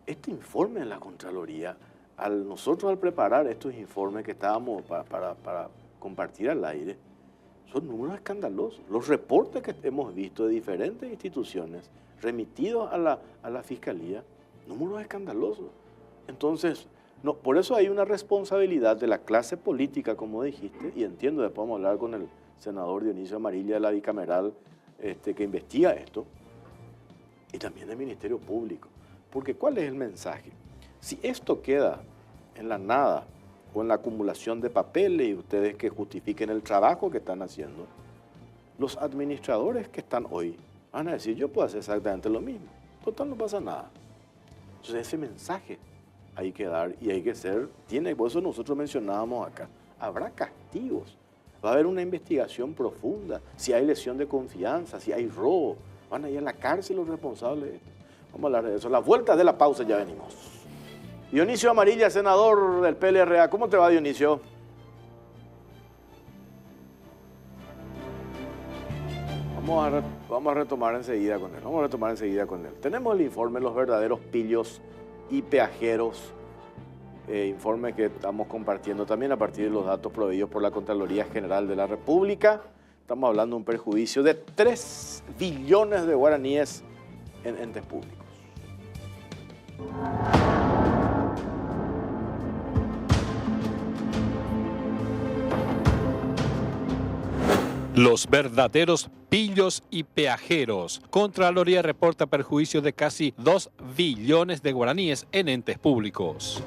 A: Este informe de la Contraloría, nosotros al preparar estos informes que estábamos para compartir al aire, son números escandalosos. Los reportes que hemos visto de diferentes instituciones remitidos a la Fiscalía, números escandalosos. Entonces, no, por eso hay una responsabilidad de la clase política, como dijiste, y entiendo, después vamos a hablar con el senador Dionisio Amarilla de la bicameral que investiga esto, y también del Ministerio Público. Porque ¿cuál es el mensaje? Si esto queda en la nada o en la acumulación de papeles y ustedes que justifiquen el trabajo que están haciendo, los administradores que están hoy van a decir, yo puedo hacer exactamente lo mismo. Total, no pasa nada. Entonces ese mensaje hay que dar y hay que ser, por eso nosotros mencionábamos acá, habrá castigos, va a haber una investigación profunda, si hay lesión de confianza, si hay robo, van a ir a la cárcel los responsables de esto. Vamos a hablar de eso. La vuelta de la pausa, ya venimos. Dionisio Amarilla, senador del PLRA. ¿Cómo te va, Dionisio? Vamos a retomar enseguida con él. Tenemos el informe Los verdaderos pillos y peajeros. Informe que estamos compartiendo también a partir de los datos proveídos por la Contraloría General de la República. Estamos hablando de un perjuicio de 3 billones de guaraníes en entes públicos.
E: Los verdaderos pillos y peajeros. Contraloría reporta perjuicios de casi 2 billones de guaraníes en entes públicos.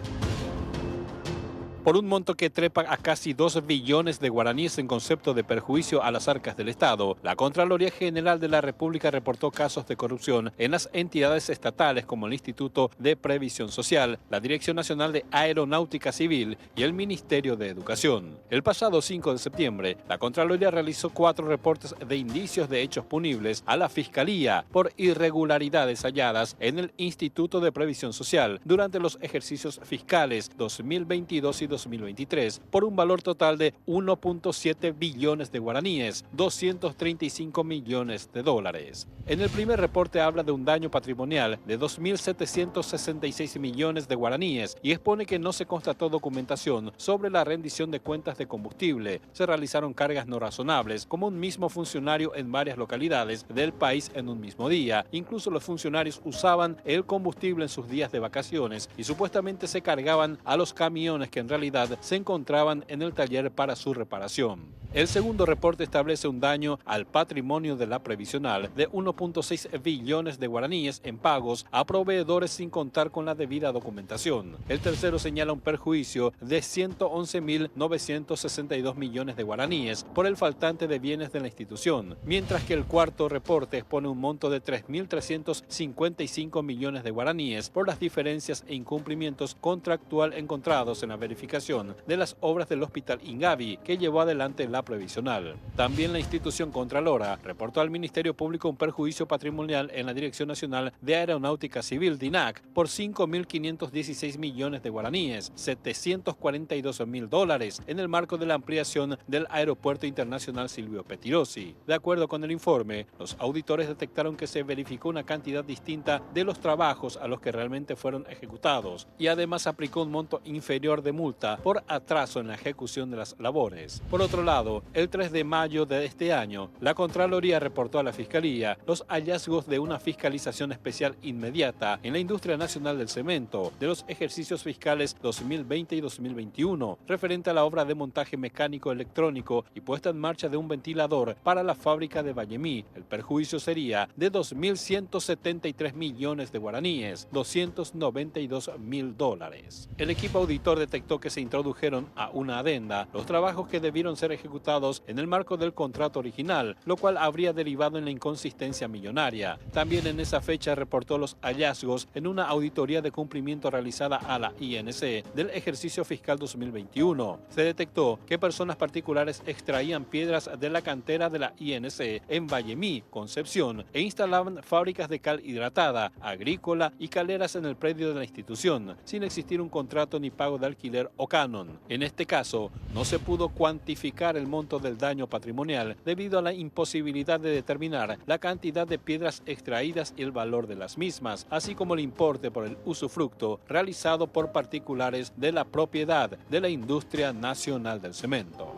E: Por un monto que trepa a casi 2 billones de guaraníes en concepto de perjuicio a las arcas del Estado, la Contraloría General de la República reportó casos de corrupción en las entidades estatales como el Instituto de Previsión Social, la Dirección Nacional de Aeronáutica Civil y el Ministerio de Educación. El pasado 5 de septiembre, la Contraloría realizó 4 reportes de indicios de hechos punibles a la Fiscalía por irregularidades halladas en el Instituto de Previsión Social durante los ejercicios fiscales 2022 y 2023 por un valor total de 1.7 billones de guaraníes, 235 millones de dólares. En el primer reporte habla de un daño patrimonial de 2.766 millones de guaraníes y expone que no se constató documentación sobre la rendición de cuentas de combustible. Se realizaron cargas no razonables, como un mismo funcionario en varias localidades del país en un mismo día. Incluso los funcionarios usaban el combustible en sus días de vacaciones y supuestamente se cargaban a los camiones que en realidad se encontraban en el taller para su reparación. El segundo reporte establece un daño al patrimonio de la previsional de 1.6 billones de guaraníes en pagos a proveedores sin contar con la debida documentación. El tercero señala un perjuicio de 111.962 millones de guaraníes por el faltante de bienes de la institución, mientras que el cuarto reporte expone un monto de 3.355 millones de guaraníes por las diferencias e incumplimientos contractual encontrados en la verificación de las obras del Hospital Ingavi que llevó adelante la previsional. También la institución Contralora reportó al Ministerio Público un perjuicio patrimonial en la Dirección Nacional de Aeronáutica Civil, DINAC, por 5.516 millones de guaraníes, $742.000, en el marco de la ampliación del Aeropuerto Internacional Silvio Pettirossi. De acuerdo con el informe, los auditores detectaron que se verificó una cantidad distinta de los trabajos a los que realmente fueron ejecutados y además aplicó un monto inferior de multa por atraso en la ejecución de las labores. Por otro lado, el 3 de mayo de este año, la Contraloría reportó a la Fiscalía los hallazgos de una fiscalización especial inmediata en la industria nacional del cemento de los ejercicios fiscales 2020 y 2021, referente a la obra de montaje mecánico electrónico y puesta en marcha de un ventilador para la fábrica de Vallemí. El perjuicio sería de 2.173 millones de guaraníes, $292.000. El equipo auditor detectó que se introdujeron a una adenda los trabajos que debieron ser ejecutados en el marco del contrato original, lo cual habría derivado en la inconsistencia millonaria. También en esa fecha reportó los hallazgos en una auditoría de cumplimiento realizada a la INC del ejercicio fiscal 2021. Se detectó que personas particulares extraían piedras de la cantera de la INC en Vallemí, Concepción, e instalaban fábricas de cal hidratada, agrícola y caleras en el predio de la institución, sin existir un contrato ni pago de alquiler o canon. En este caso, no se pudo cuantificar el monto del daño patrimonial debido a la imposibilidad de determinar la cantidad de piedras extraídas y el valor de las mismas, así como el importe por el usufructo realizado por particulares de la propiedad de la industria nacional del cemento.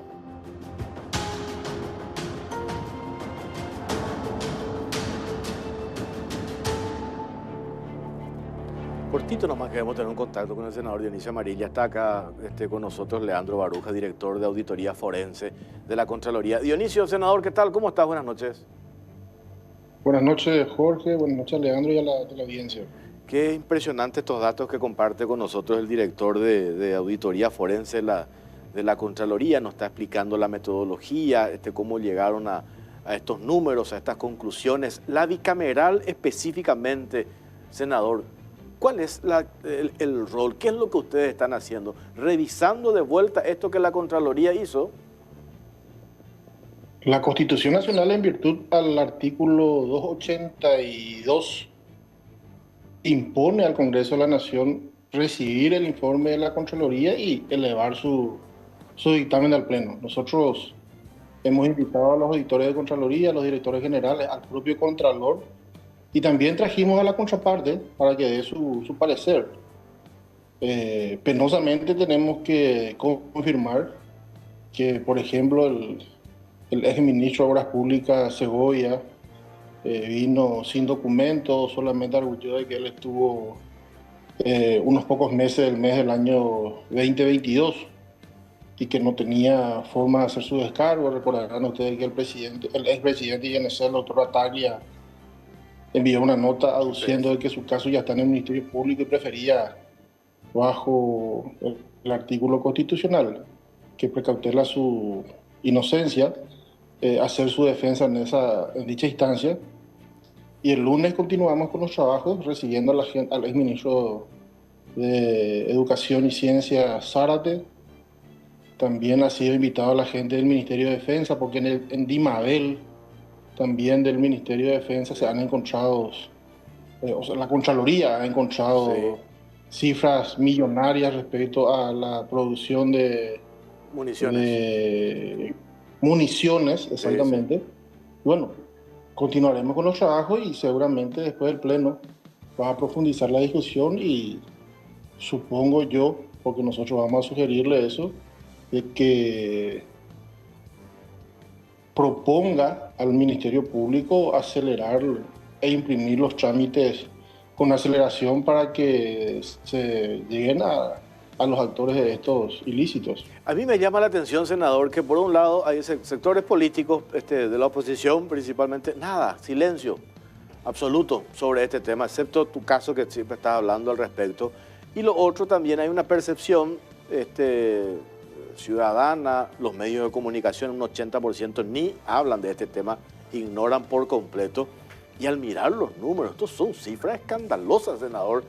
A: Cortito nomás queremos tener un contacto con el senador Dionisio Amarilla. Está acá con nosotros Leandro Baruja, director de Auditoría Forense de la Contraloría. Dionisio, senador, ¿qué tal? ¿Cómo estás? Buenas noches.
G: Buenas noches, Jorge. Buenas noches, Leandro, y a la audiencia.
A: Qué impresionante estos datos que comparte con nosotros el director de Auditoría Forense de la Contraloría. Nos está explicando la metodología, cómo llegaron a estos números, a estas conclusiones. La bicameral específicamente, senador, ¿cuál es el rol? ¿Qué es lo que ustedes están haciendo? ¿Revisando de vuelta esto que la Contraloría hizo?
G: La Constitución Nacional, en virtud al artículo 282, impone al Congreso de la Nación recibir el informe de la Contraloría y elevar su dictamen al Pleno. Nosotros hemos invitado a los auditores de Contraloría, a los directores generales, al propio Contralor, y también trajimos a la contraparte para que dé su parecer. Penosamente tenemos que confirmar que, por ejemplo, el exministro de Obras Públicas, Segovia, vino sin documentos, solamente arguyó de que él estuvo unos pocos meses del mes del año 2022 y que no tenía forma de hacer su descargo. Recordarán ustedes que el expresidente de INC, el doctor Ataglia, envió una nota aduciendo de que su caso ya está en el Ministerio Público y prefería, bajo el artículo constitucional que precautela su inocencia, hacer su defensa en dicha instancia. Y el lunes continuamos con los trabajos, recibiendo al exministro de Educación y Ciencia, Zárate. También ha sido invitado a la gente del Ministerio de Defensa, porque en Dimabel, también del Ministerio de Defensa, se han encontrado, la Contraloría ha encontrado cifras millonarias respecto a la producción de municiones, exactamente. Sí. Bueno, continuaremos con los trabajos y seguramente después del Pleno va a profundizar la discusión y supongo yo, porque nosotros vamos a sugerirle eso, de que proponga al Ministerio Público acelerar e imprimir los trámites con aceleración para que se lleguen a a los actores de estos ilícitos.
A: A mí me llama la atención, senador, que por un lado hay sectores políticos de la oposición principalmente, nada, silencio absoluto sobre este tema, excepto tu caso que siempre estás hablando al respecto. Y lo otro, también hay una percepción ciudadana, los medios de comunicación, un 80% ni hablan de este tema, ignoran por completo. Y al mirar los números, estos son cifras escandalosas, senador,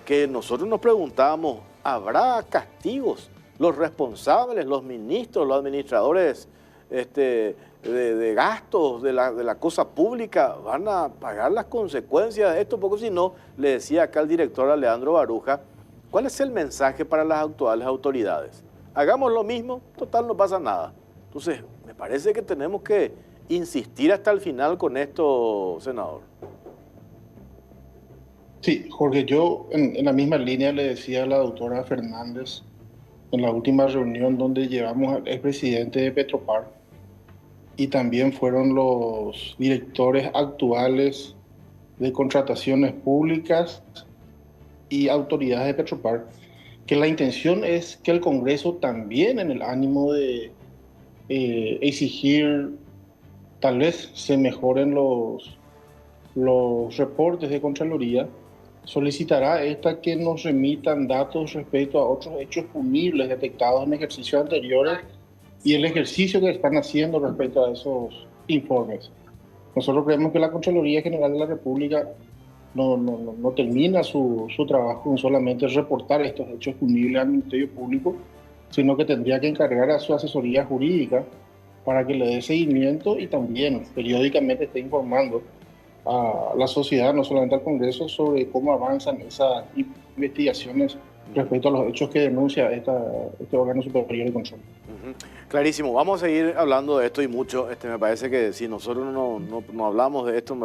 A: que nosotros nos preguntábamos, ¿habrá castigos? Los responsables, los ministros, los administradores de gastos de la cosa pública van a pagar las consecuencias de esto, porque si no, le decía acá el director Alejandro Baruja, ¿cuál es el mensaje para las actuales autoridades? Hagamos lo mismo, total no pasa nada. Entonces, me parece que tenemos que insistir hasta el final con esto, senador.
G: Sí, Jorge, yo en la misma línea le decía a la doctora Fernández en la última reunión donde llevamos al expresidente de Petropar y también fueron los directores actuales de contrataciones públicas y autoridades de Petropar, que la intención es que el Congreso también, en el ánimo de exigir, tal vez se mejoren los reportes de Contraloría, solicitará que nos remitan datos respecto a otros hechos punibles detectados en ejercicios anteriores y el ejercicio que están haciendo respecto a esos informes. Nosotros creemos que la Contraloría General de la República no termina su trabajo con solamente reportar estos hechos punibles al Ministerio Público, sino que tendría que encargar a su asesoría jurídica para que le dé seguimiento y también periódicamente esté informando a la sociedad, no solamente al Congreso, sobre cómo avanzan esas investigaciones respecto a los hechos que denuncia este órgano superior de control.
A: Clarísimo, vamos a seguir hablando de esto y mucho. Me parece que si nosotros no hablamos de esto,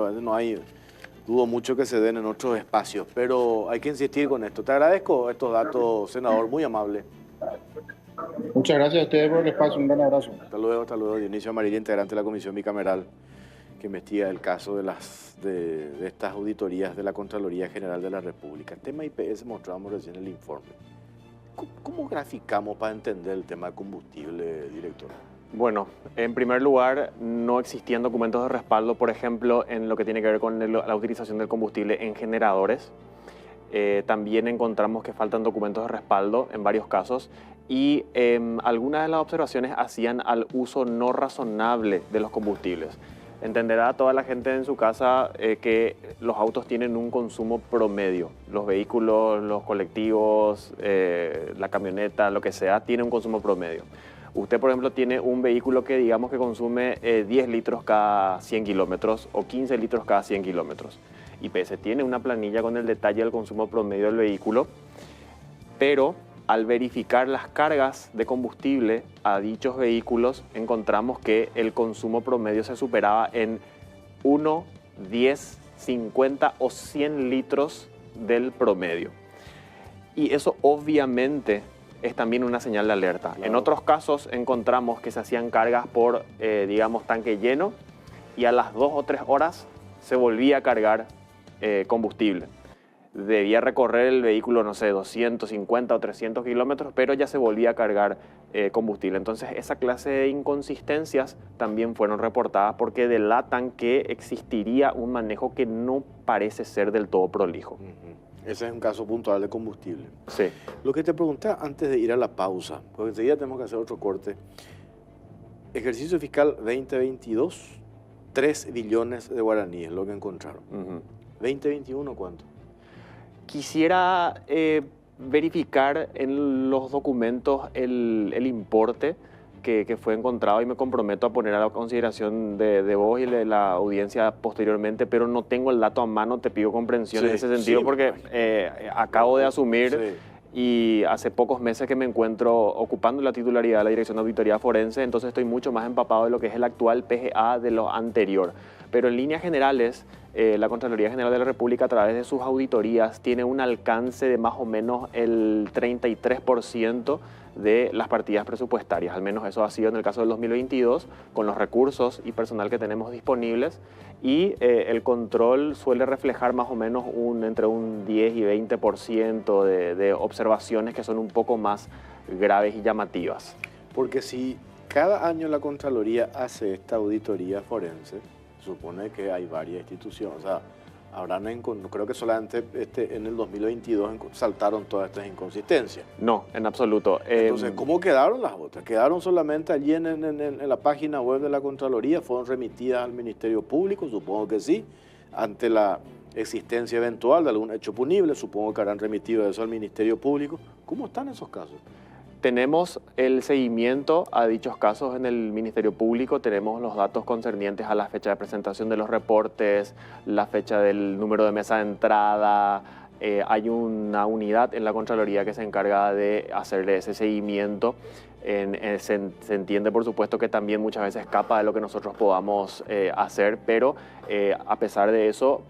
A: dudo mucho que se den en otros espacios, pero hay que insistir con esto. Te agradezco estos datos, senador, muy amable.
G: Muchas gracias a ustedes por el espacio, un gran abrazo.
A: Hasta luego. Dionisio Amarilla, integrante de la Comisión Bicameral que investiga el caso de estas auditorías de la Contraloría General de la República. El tema IPS mostramos recién el informe. ¿Cómo graficamos para entender el tema de combustible, director?
F: Bueno, en primer lugar, no existían documentos de respaldo, por ejemplo, en lo que tiene que ver con la utilización del combustible en generadores. También encontramos que faltan documentos de respaldo en varios casos y algunas de las observaciones hacían al uso no razonable de los combustibles. Entenderá toda la gente en su casa que los autos tienen un consumo promedio. Los vehículos, los colectivos, la camioneta, lo que sea, tiene un consumo promedio. Usted, por ejemplo, tiene un vehículo que digamos que consume 10 litros cada 100 kilómetros o 15 litros cada 100 kilómetros. IPS tiene una planilla con el detalle del consumo promedio del vehículo, pero al verificar las cargas de combustible a dichos vehículos, encontramos que el consumo promedio se superaba en 1, 10, 50 o 100 litros del promedio. Y eso obviamente es también una señal de alerta. Claro. En otros casos encontramos que se hacían cargas por, digamos, tanque lleno y a las 2 o 3 horas se volvía a cargar combustible. Debía recorrer el vehículo, no sé, 250 o 300 kilómetros, pero ya se volvía a cargar combustible. Entonces, esa clase de inconsistencias también fueron reportadas porque delatan que existiría un manejo que no parece ser del todo prolijo.
A: Ese es un caso puntual de combustible.
F: Sí.
A: Lo que te pregunté antes de ir a la pausa, porque enseguida tenemos que hacer otro corte. Ejercicio fiscal 2022, 3 billones de guaraníes, lo que encontraron. 2021, ¿cuánto?
F: Quisiera verificar en los documentos el importe que fue encontrado y me comprometo a poner a la consideración de vos y de la audiencia posteriormente, pero no tengo el dato a mano, te pido comprensión en ese sentido porque acabo de asumir y hace pocos meses que me encuentro ocupando la titularidad de la Dirección de Auditoría Forense, entonces estoy mucho más empapado de lo que es el actual PGA de lo anterior. Pero en líneas generales, la Contraloría General de la República, a través de sus auditorías, tiene un alcance de más o menos el 33% de las partidas presupuestarias. Al menos eso ha sido en el caso del 2022, con los recursos y personal que tenemos disponibles. Y el control suele reflejar más o menos entre un 10 y 20% de observaciones que son un poco más graves y llamativas.
A: Porque si cada año la Contraloría hace esta auditoría forense, supone que hay varias instituciones. O sea, creo que solamente en el 2022 saltaron todas estas inconsistencias.
F: No, en absoluto.
A: Entonces, ¿cómo quedaron las otras? ¿Quedaron solamente allí en la página web de la Contraloría? ¿Fueron remitidas al Ministerio Público? Supongo que sí. Ante la existencia eventual de algún hecho punible, supongo que habrán remitido eso al Ministerio Público. ¿Cómo están esos casos?
F: Tenemos el seguimiento a dichos casos en el Ministerio Público, tenemos los datos concernientes a la fecha de presentación de los reportes, la fecha del número de mesa de entrada. Hay una unidad en la Contraloría que se encarga de hacerle ese seguimiento. Se entiende, por supuesto, que también muchas veces escapa de lo que nosotros podamos hacer, pero a pesar de eso,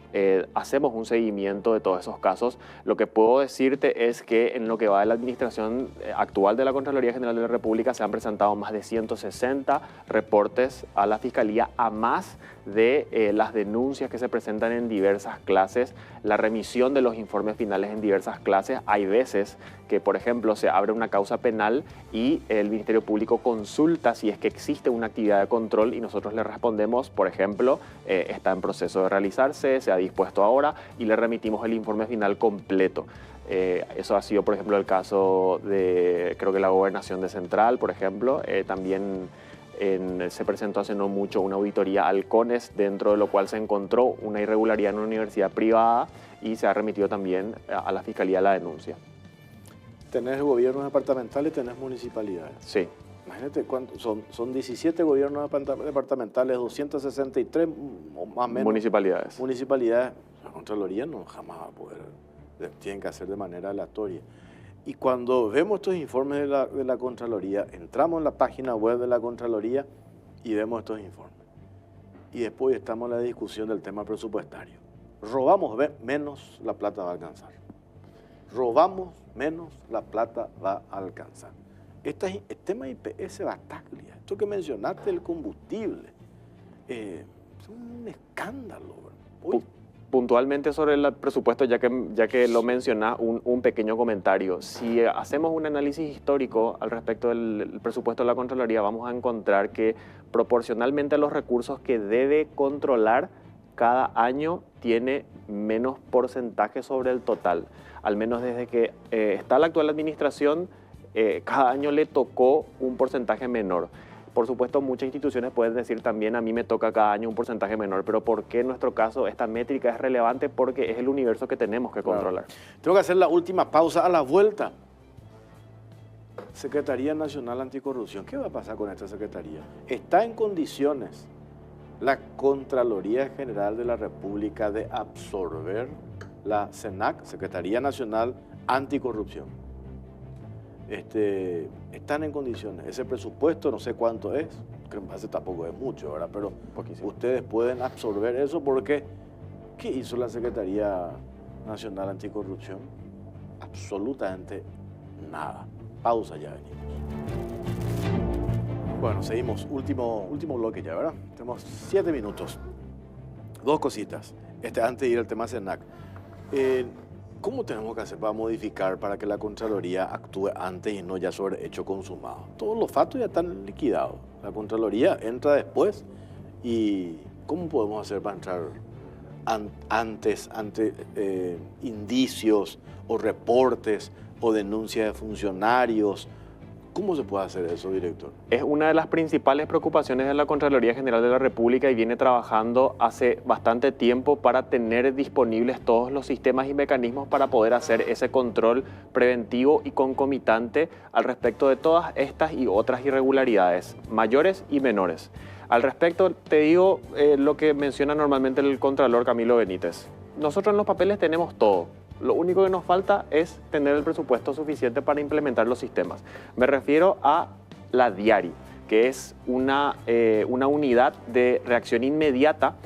F: hacemos un seguimiento de todos esos casos. Lo que puedo decirte es que en lo que va de la administración actual de la Contraloría General de la República se han presentado más de 160 reportes a la Fiscalía, a más de las denuncias que se presentan en diversas clases, la remisión de los informes finales en diversas clases. Hay veces que, por ejemplo, se abre una causa penal y el Ministerio Público consulta si es que existe una actividad de control y nosotros le respondemos, por ejemplo, está en proceso de realizarse, se ha dispuesto ahora, y le remitimos el informe final completo. Eso ha sido, por ejemplo, el caso de, creo que la Gobernación de Central, por ejemplo. También se presentó hace no mucho una auditoría al CONES, dentro de lo cual se encontró una irregularidad en una universidad privada y se ha remitido también a la Fiscalía la denuncia.
A: Tenés gobiernos departamentales y tenés municipalidades.
F: Sí.
A: Imagínate cuántos son 17 gobiernos departamentales, 263 o más o menos
F: municipalidades.
A: La Contraloría no jamás va a poder, tienen que hacer de manera aleatoria. Y cuando vemos estos informes de la Contraloría, entramos en la página web de la Contraloría y vemos estos informes. Y después estamos en la discusión del tema presupuestario. Robamos menos, la plata va a alcanzar. Robamos menos, la plata va a alcanzar. El tema IPS Bataglia, esto que mencionaste, el combustible, es un escándalo.
F: Puntualmente sobre el presupuesto, ya que lo mencionás, un pequeño comentario. Si hacemos un análisis histórico al respecto del presupuesto de la Contraloría, vamos a encontrar que proporcionalmente a los recursos que debe controlar, cada año tiene menos porcentaje sobre el total. Al menos desde que está la actual administración, cada año le tocó un porcentaje menor. Por supuesto, muchas instituciones pueden decir también, a mí me toca cada año un porcentaje menor, pero ¿por qué en nuestro caso esta métrica es relevante? Porque es el universo que tenemos que controlar.
A: Tengo que hacer la última pausa. A la vuelta, Secretaría Nacional Anticorrupción. ¿Qué va a pasar con esta secretaría? ¿Está en condiciones la Contraloría General de la República de absorber la SENAC, Secretaría Nacional Anticorrupción? Están en condiciones. Ese presupuesto no sé cuánto es, creo que tampoco es mucho, ¿verdad? Pero poquísimo. Ustedes pueden absorber eso porque ¿qué hizo la Secretaría Nacional Anticorrupción? Absolutamente nada. Pausa, ya venimos. Bueno, seguimos. Último bloque ya, ¿verdad? Tenemos 7 minutos. Dos cositas. Antes de ir al tema SENAC. ¿Cómo tenemos que hacer para modificar para que la Contraloría actúe antes y no ya sobre hecho consumado? Todos los fatos ya están liquidados. La Contraloría entra después. ¿Y cómo podemos hacer para entrar antes, ante indicios o reportes o denuncias de funcionarios? ¿Cómo se puede hacer eso, director?
F: Es una de las principales preocupaciones de la Contraloría General de la República y viene trabajando hace bastante tiempo para tener disponibles todos los sistemas y mecanismos para poder hacer ese control preventivo y concomitante al respecto de todas estas y otras irregularidades, mayores y menores. Al respecto, te digo lo que menciona normalmente el Contralor Camilo Benítez. Nosotros en los papeles tenemos todo. Lo único que nos falta es tener el presupuesto suficiente para implementar los sistemas. Me refiero a la DIARI, que es una unidad de reacción inmediata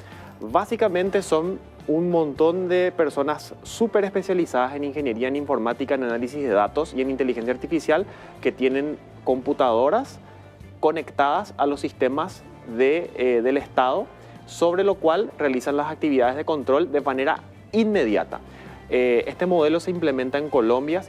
F: Básicamente son un montón de personas súper especializadas en ingeniería, en informática, en análisis de datos y en inteligencia artificial que tienen computadoras conectadas a los sistemas del Estado, sobre lo cual realizan las actividades de control de manera inmediata. Este modelo se implementó en Colombia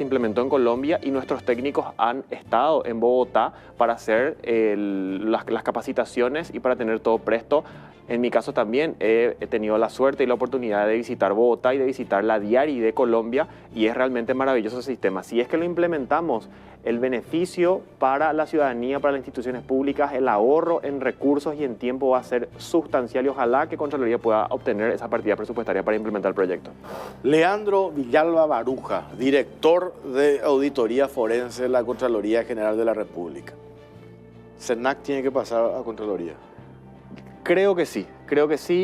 F: y nuestros técnicos han estado en Bogotá para hacer las capacitaciones y para tener todo presto. En mi caso también he tenido la suerte y la oportunidad de visitar Bogotá y de visitar la Diari de Colombia y es realmente maravilloso el sistema. Si es que lo implementamos, el beneficio para la ciudadanía, para las instituciones públicas, el ahorro en recursos y en tiempo va a ser sustancial y ojalá que Contraloría pueda obtener esa partida presupuestaria para implementar el proyecto.
A: Leandro Villalba Baruja, director de Auditoría Forense de la Contraloría General de la República. ¿SENAC tiene que pasar a Contraloría?
F: Creo que sí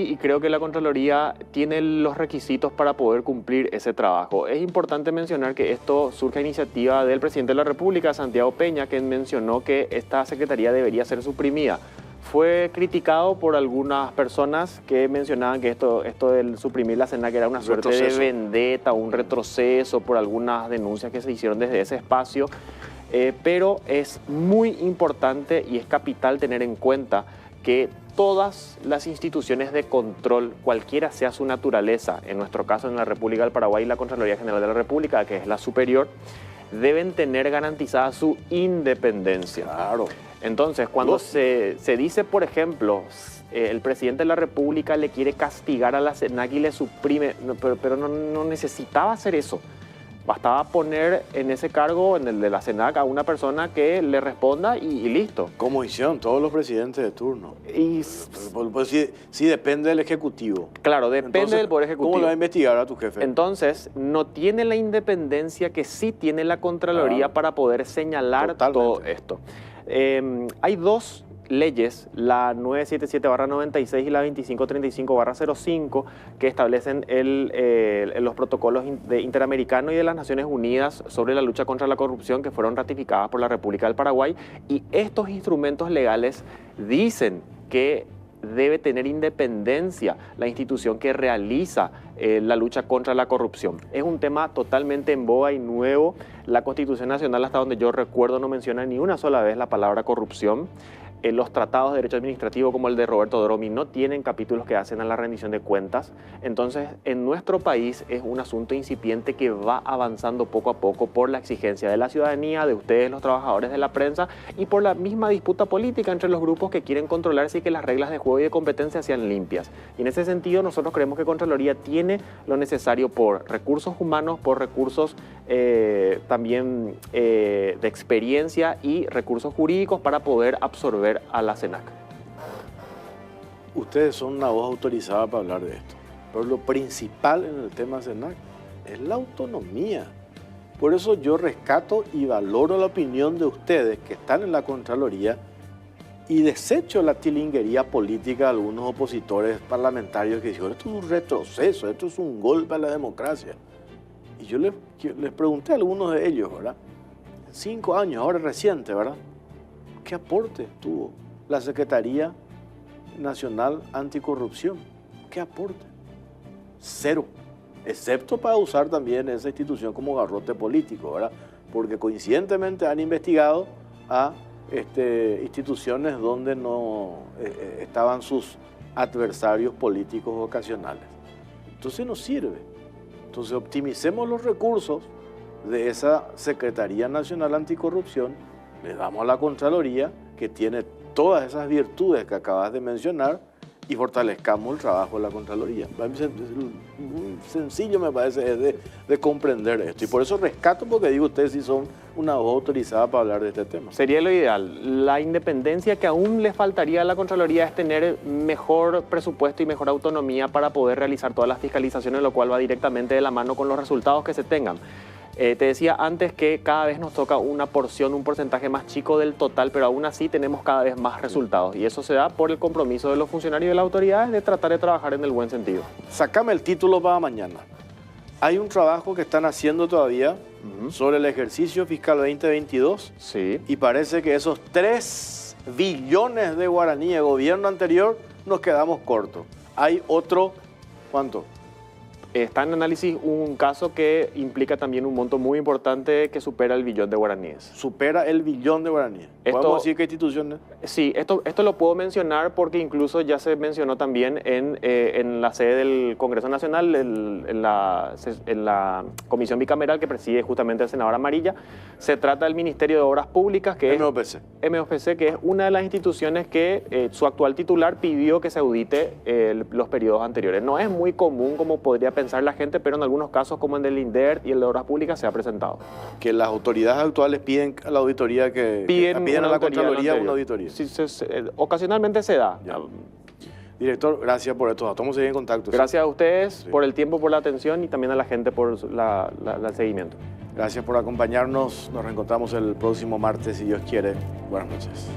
F: y creo que la Contraloría tiene los requisitos para poder cumplir ese trabajo. Es importante mencionar que esto surge a iniciativa del presidente de la República, Santiago Peña, que mencionó que esta secretaría debería ser suprimida. Fue criticado por algunas personas que mencionaban que esto del suprimir la SENAC era una suerte de vendetta, un retroceso por algunas denuncias que se hicieron desde ese espacio, pero es muy importante y es capital tener en cuenta que todas las instituciones de control, cualquiera sea su naturaleza, en nuestro caso en la República del Paraguay, la Contraloría General de la República, que es la superior, deben tener garantizada su independencia.
A: Claro.
F: Entonces, cuando se dice, por ejemplo, el presidente de la República le quiere castigar a la SENAC y le suprime, pero no necesitaba hacer eso. Bastaba poner en ese cargo, en el de la SENAC, a una persona que le responda y listo.
A: Como hicieron todos los presidentes de turno. Pues sí depende del Ejecutivo.
F: Claro, depende
A: Entonces,
F: del Poder Ejecutivo.
A: ¿Cómo le va a investigar a tu jefe?
F: Entonces, no tiene la independencia que sí tiene la Contraloría para poder señalar todo esto. Hay dos leyes, la 977/96 y la 2535/05, que establecen los protocolos interamericanos y de las Naciones Unidas sobre la lucha contra la corrupción que fueron ratificadas por la República del Paraguay. Y estos instrumentos legales dicen que debe tener independencia la institución que realiza la lucha contra la corrupción. Es un tema totalmente en boga y nuevo. La Constitución Nacional, hasta donde yo recuerdo, no menciona ni una sola vez la palabra corrupción. Los tratados de derecho administrativo como el de Roberto Dromi no tienen capítulos que hacen a la rendición de cuentas. Entonces, en nuestro país es un asunto incipiente que va avanzando poco a poco por la exigencia de la ciudadanía, de ustedes, los trabajadores de la prensa, y por la misma disputa política entre los grupos que quieren controlar si que las reglas de juego y de competencia sean limpias. Y en ese sentido, nosotros creemos que Contraloría tiene lo necesario por recursos humanos, por recursos también de experiencia y recursos jurídicos para poder absorber a la SENAC.
A: Ustedes son una voz autorizada para hablar de esto, pero lo principal en el tema SENAC es la autonomía. Por eso yo rescato y valoro la opinión de ustedes que están en la Contraloría y desecho la tilinguería política de algunos opositores parlamentarios que dijeron esto es un retroceso, esto es un golpe a la democracia. Y yo les pregunté a algunos de ellos, ¿verdad? 5 años, ahora reciente, ¿verdad? ¿Qué aporte tuvo la Secretaría Nacional Anticorrupción? ¿Qué aporte? Cero. Excepto para usar también esa institución como garrote político, ¿verdad? Porque coincidentemente han investigado a instituciones donde no estaban sus adversarios políticos ocasionales. Entonces no sirve. Entonces optimicemos los recursos de esa Secretaría Nacional Anticorrupción, le damos a la Contraloría, que tiene todas esas virtudes que acabas de mencionar, y fortalezcamos el trabajo de la Contraloría. Muy sencillo me parece de comprender esto. Y por eso rescato, porque digo, ustedes sí son una voz autorizada para hablar de este tema.
F: Sería lo ideal. La independencia que aún le faltaría a la Contraloría es tener mejor presupuesto y mejor autonomía para poder realizar todas las fiscalizaciones, lo cual va directamente de la mano con los resultados que se tengan. Te decía antes que cada vez nos toca una porción, un porcentaje más chico del total, pero aún así tenemos cada vez más resultados. Y eso se da por el compromiso de los funcionarios y de las autoridades de tratar de trabajar en el buen sentido.
A: Sácame el título para mañana. Hay un trabajo que están haciendo todavía sobre el ejercicio fiscal 2022.
F: Sí.
A: Y parece que esos 3 billones de guaraní de gobierno anterior nos quedamos cortos. Hay otro, ¿cuánto?
F: Está en análisis un caso que implica también un monto muy importante que supera el billón de guaraníes.
A: Supera el billón de guaraníes. ¿Podemos decir qué instituciones?
F: Sí, esto lo puedo mencionar porque incluso ya se mencionó también en la sede del Congreso Nacional, en la comisión bicameral que preside justamente el senador Amarilla. Se trata del Ministerio de Obras Públicas, que
A: MOPC.
F: MOPC, que es una de las instituciones que su actual titular pidió que se audite los periodos anteriores. No es muy común como podría pensar la gente, pero en algunos casos, como en el INDER y el de Obras Públicas, se ha presentado.
A: Que las autoridades actuales piden a la auditoría piden a la Contraloría una auditoría.
F: Sí, ocasionalmente se da.
A: Ya. Director, gracias por esto. Vamos a seguir en contacto.
F: Gracias a ustedes
A: Sí.
F: por el tiempo, por la atención y también a la gente por el seguimiento.
A: Gracias por acompañarnos. Nos reencontramos el próximo martes, si Dios quiere. Buenas noches.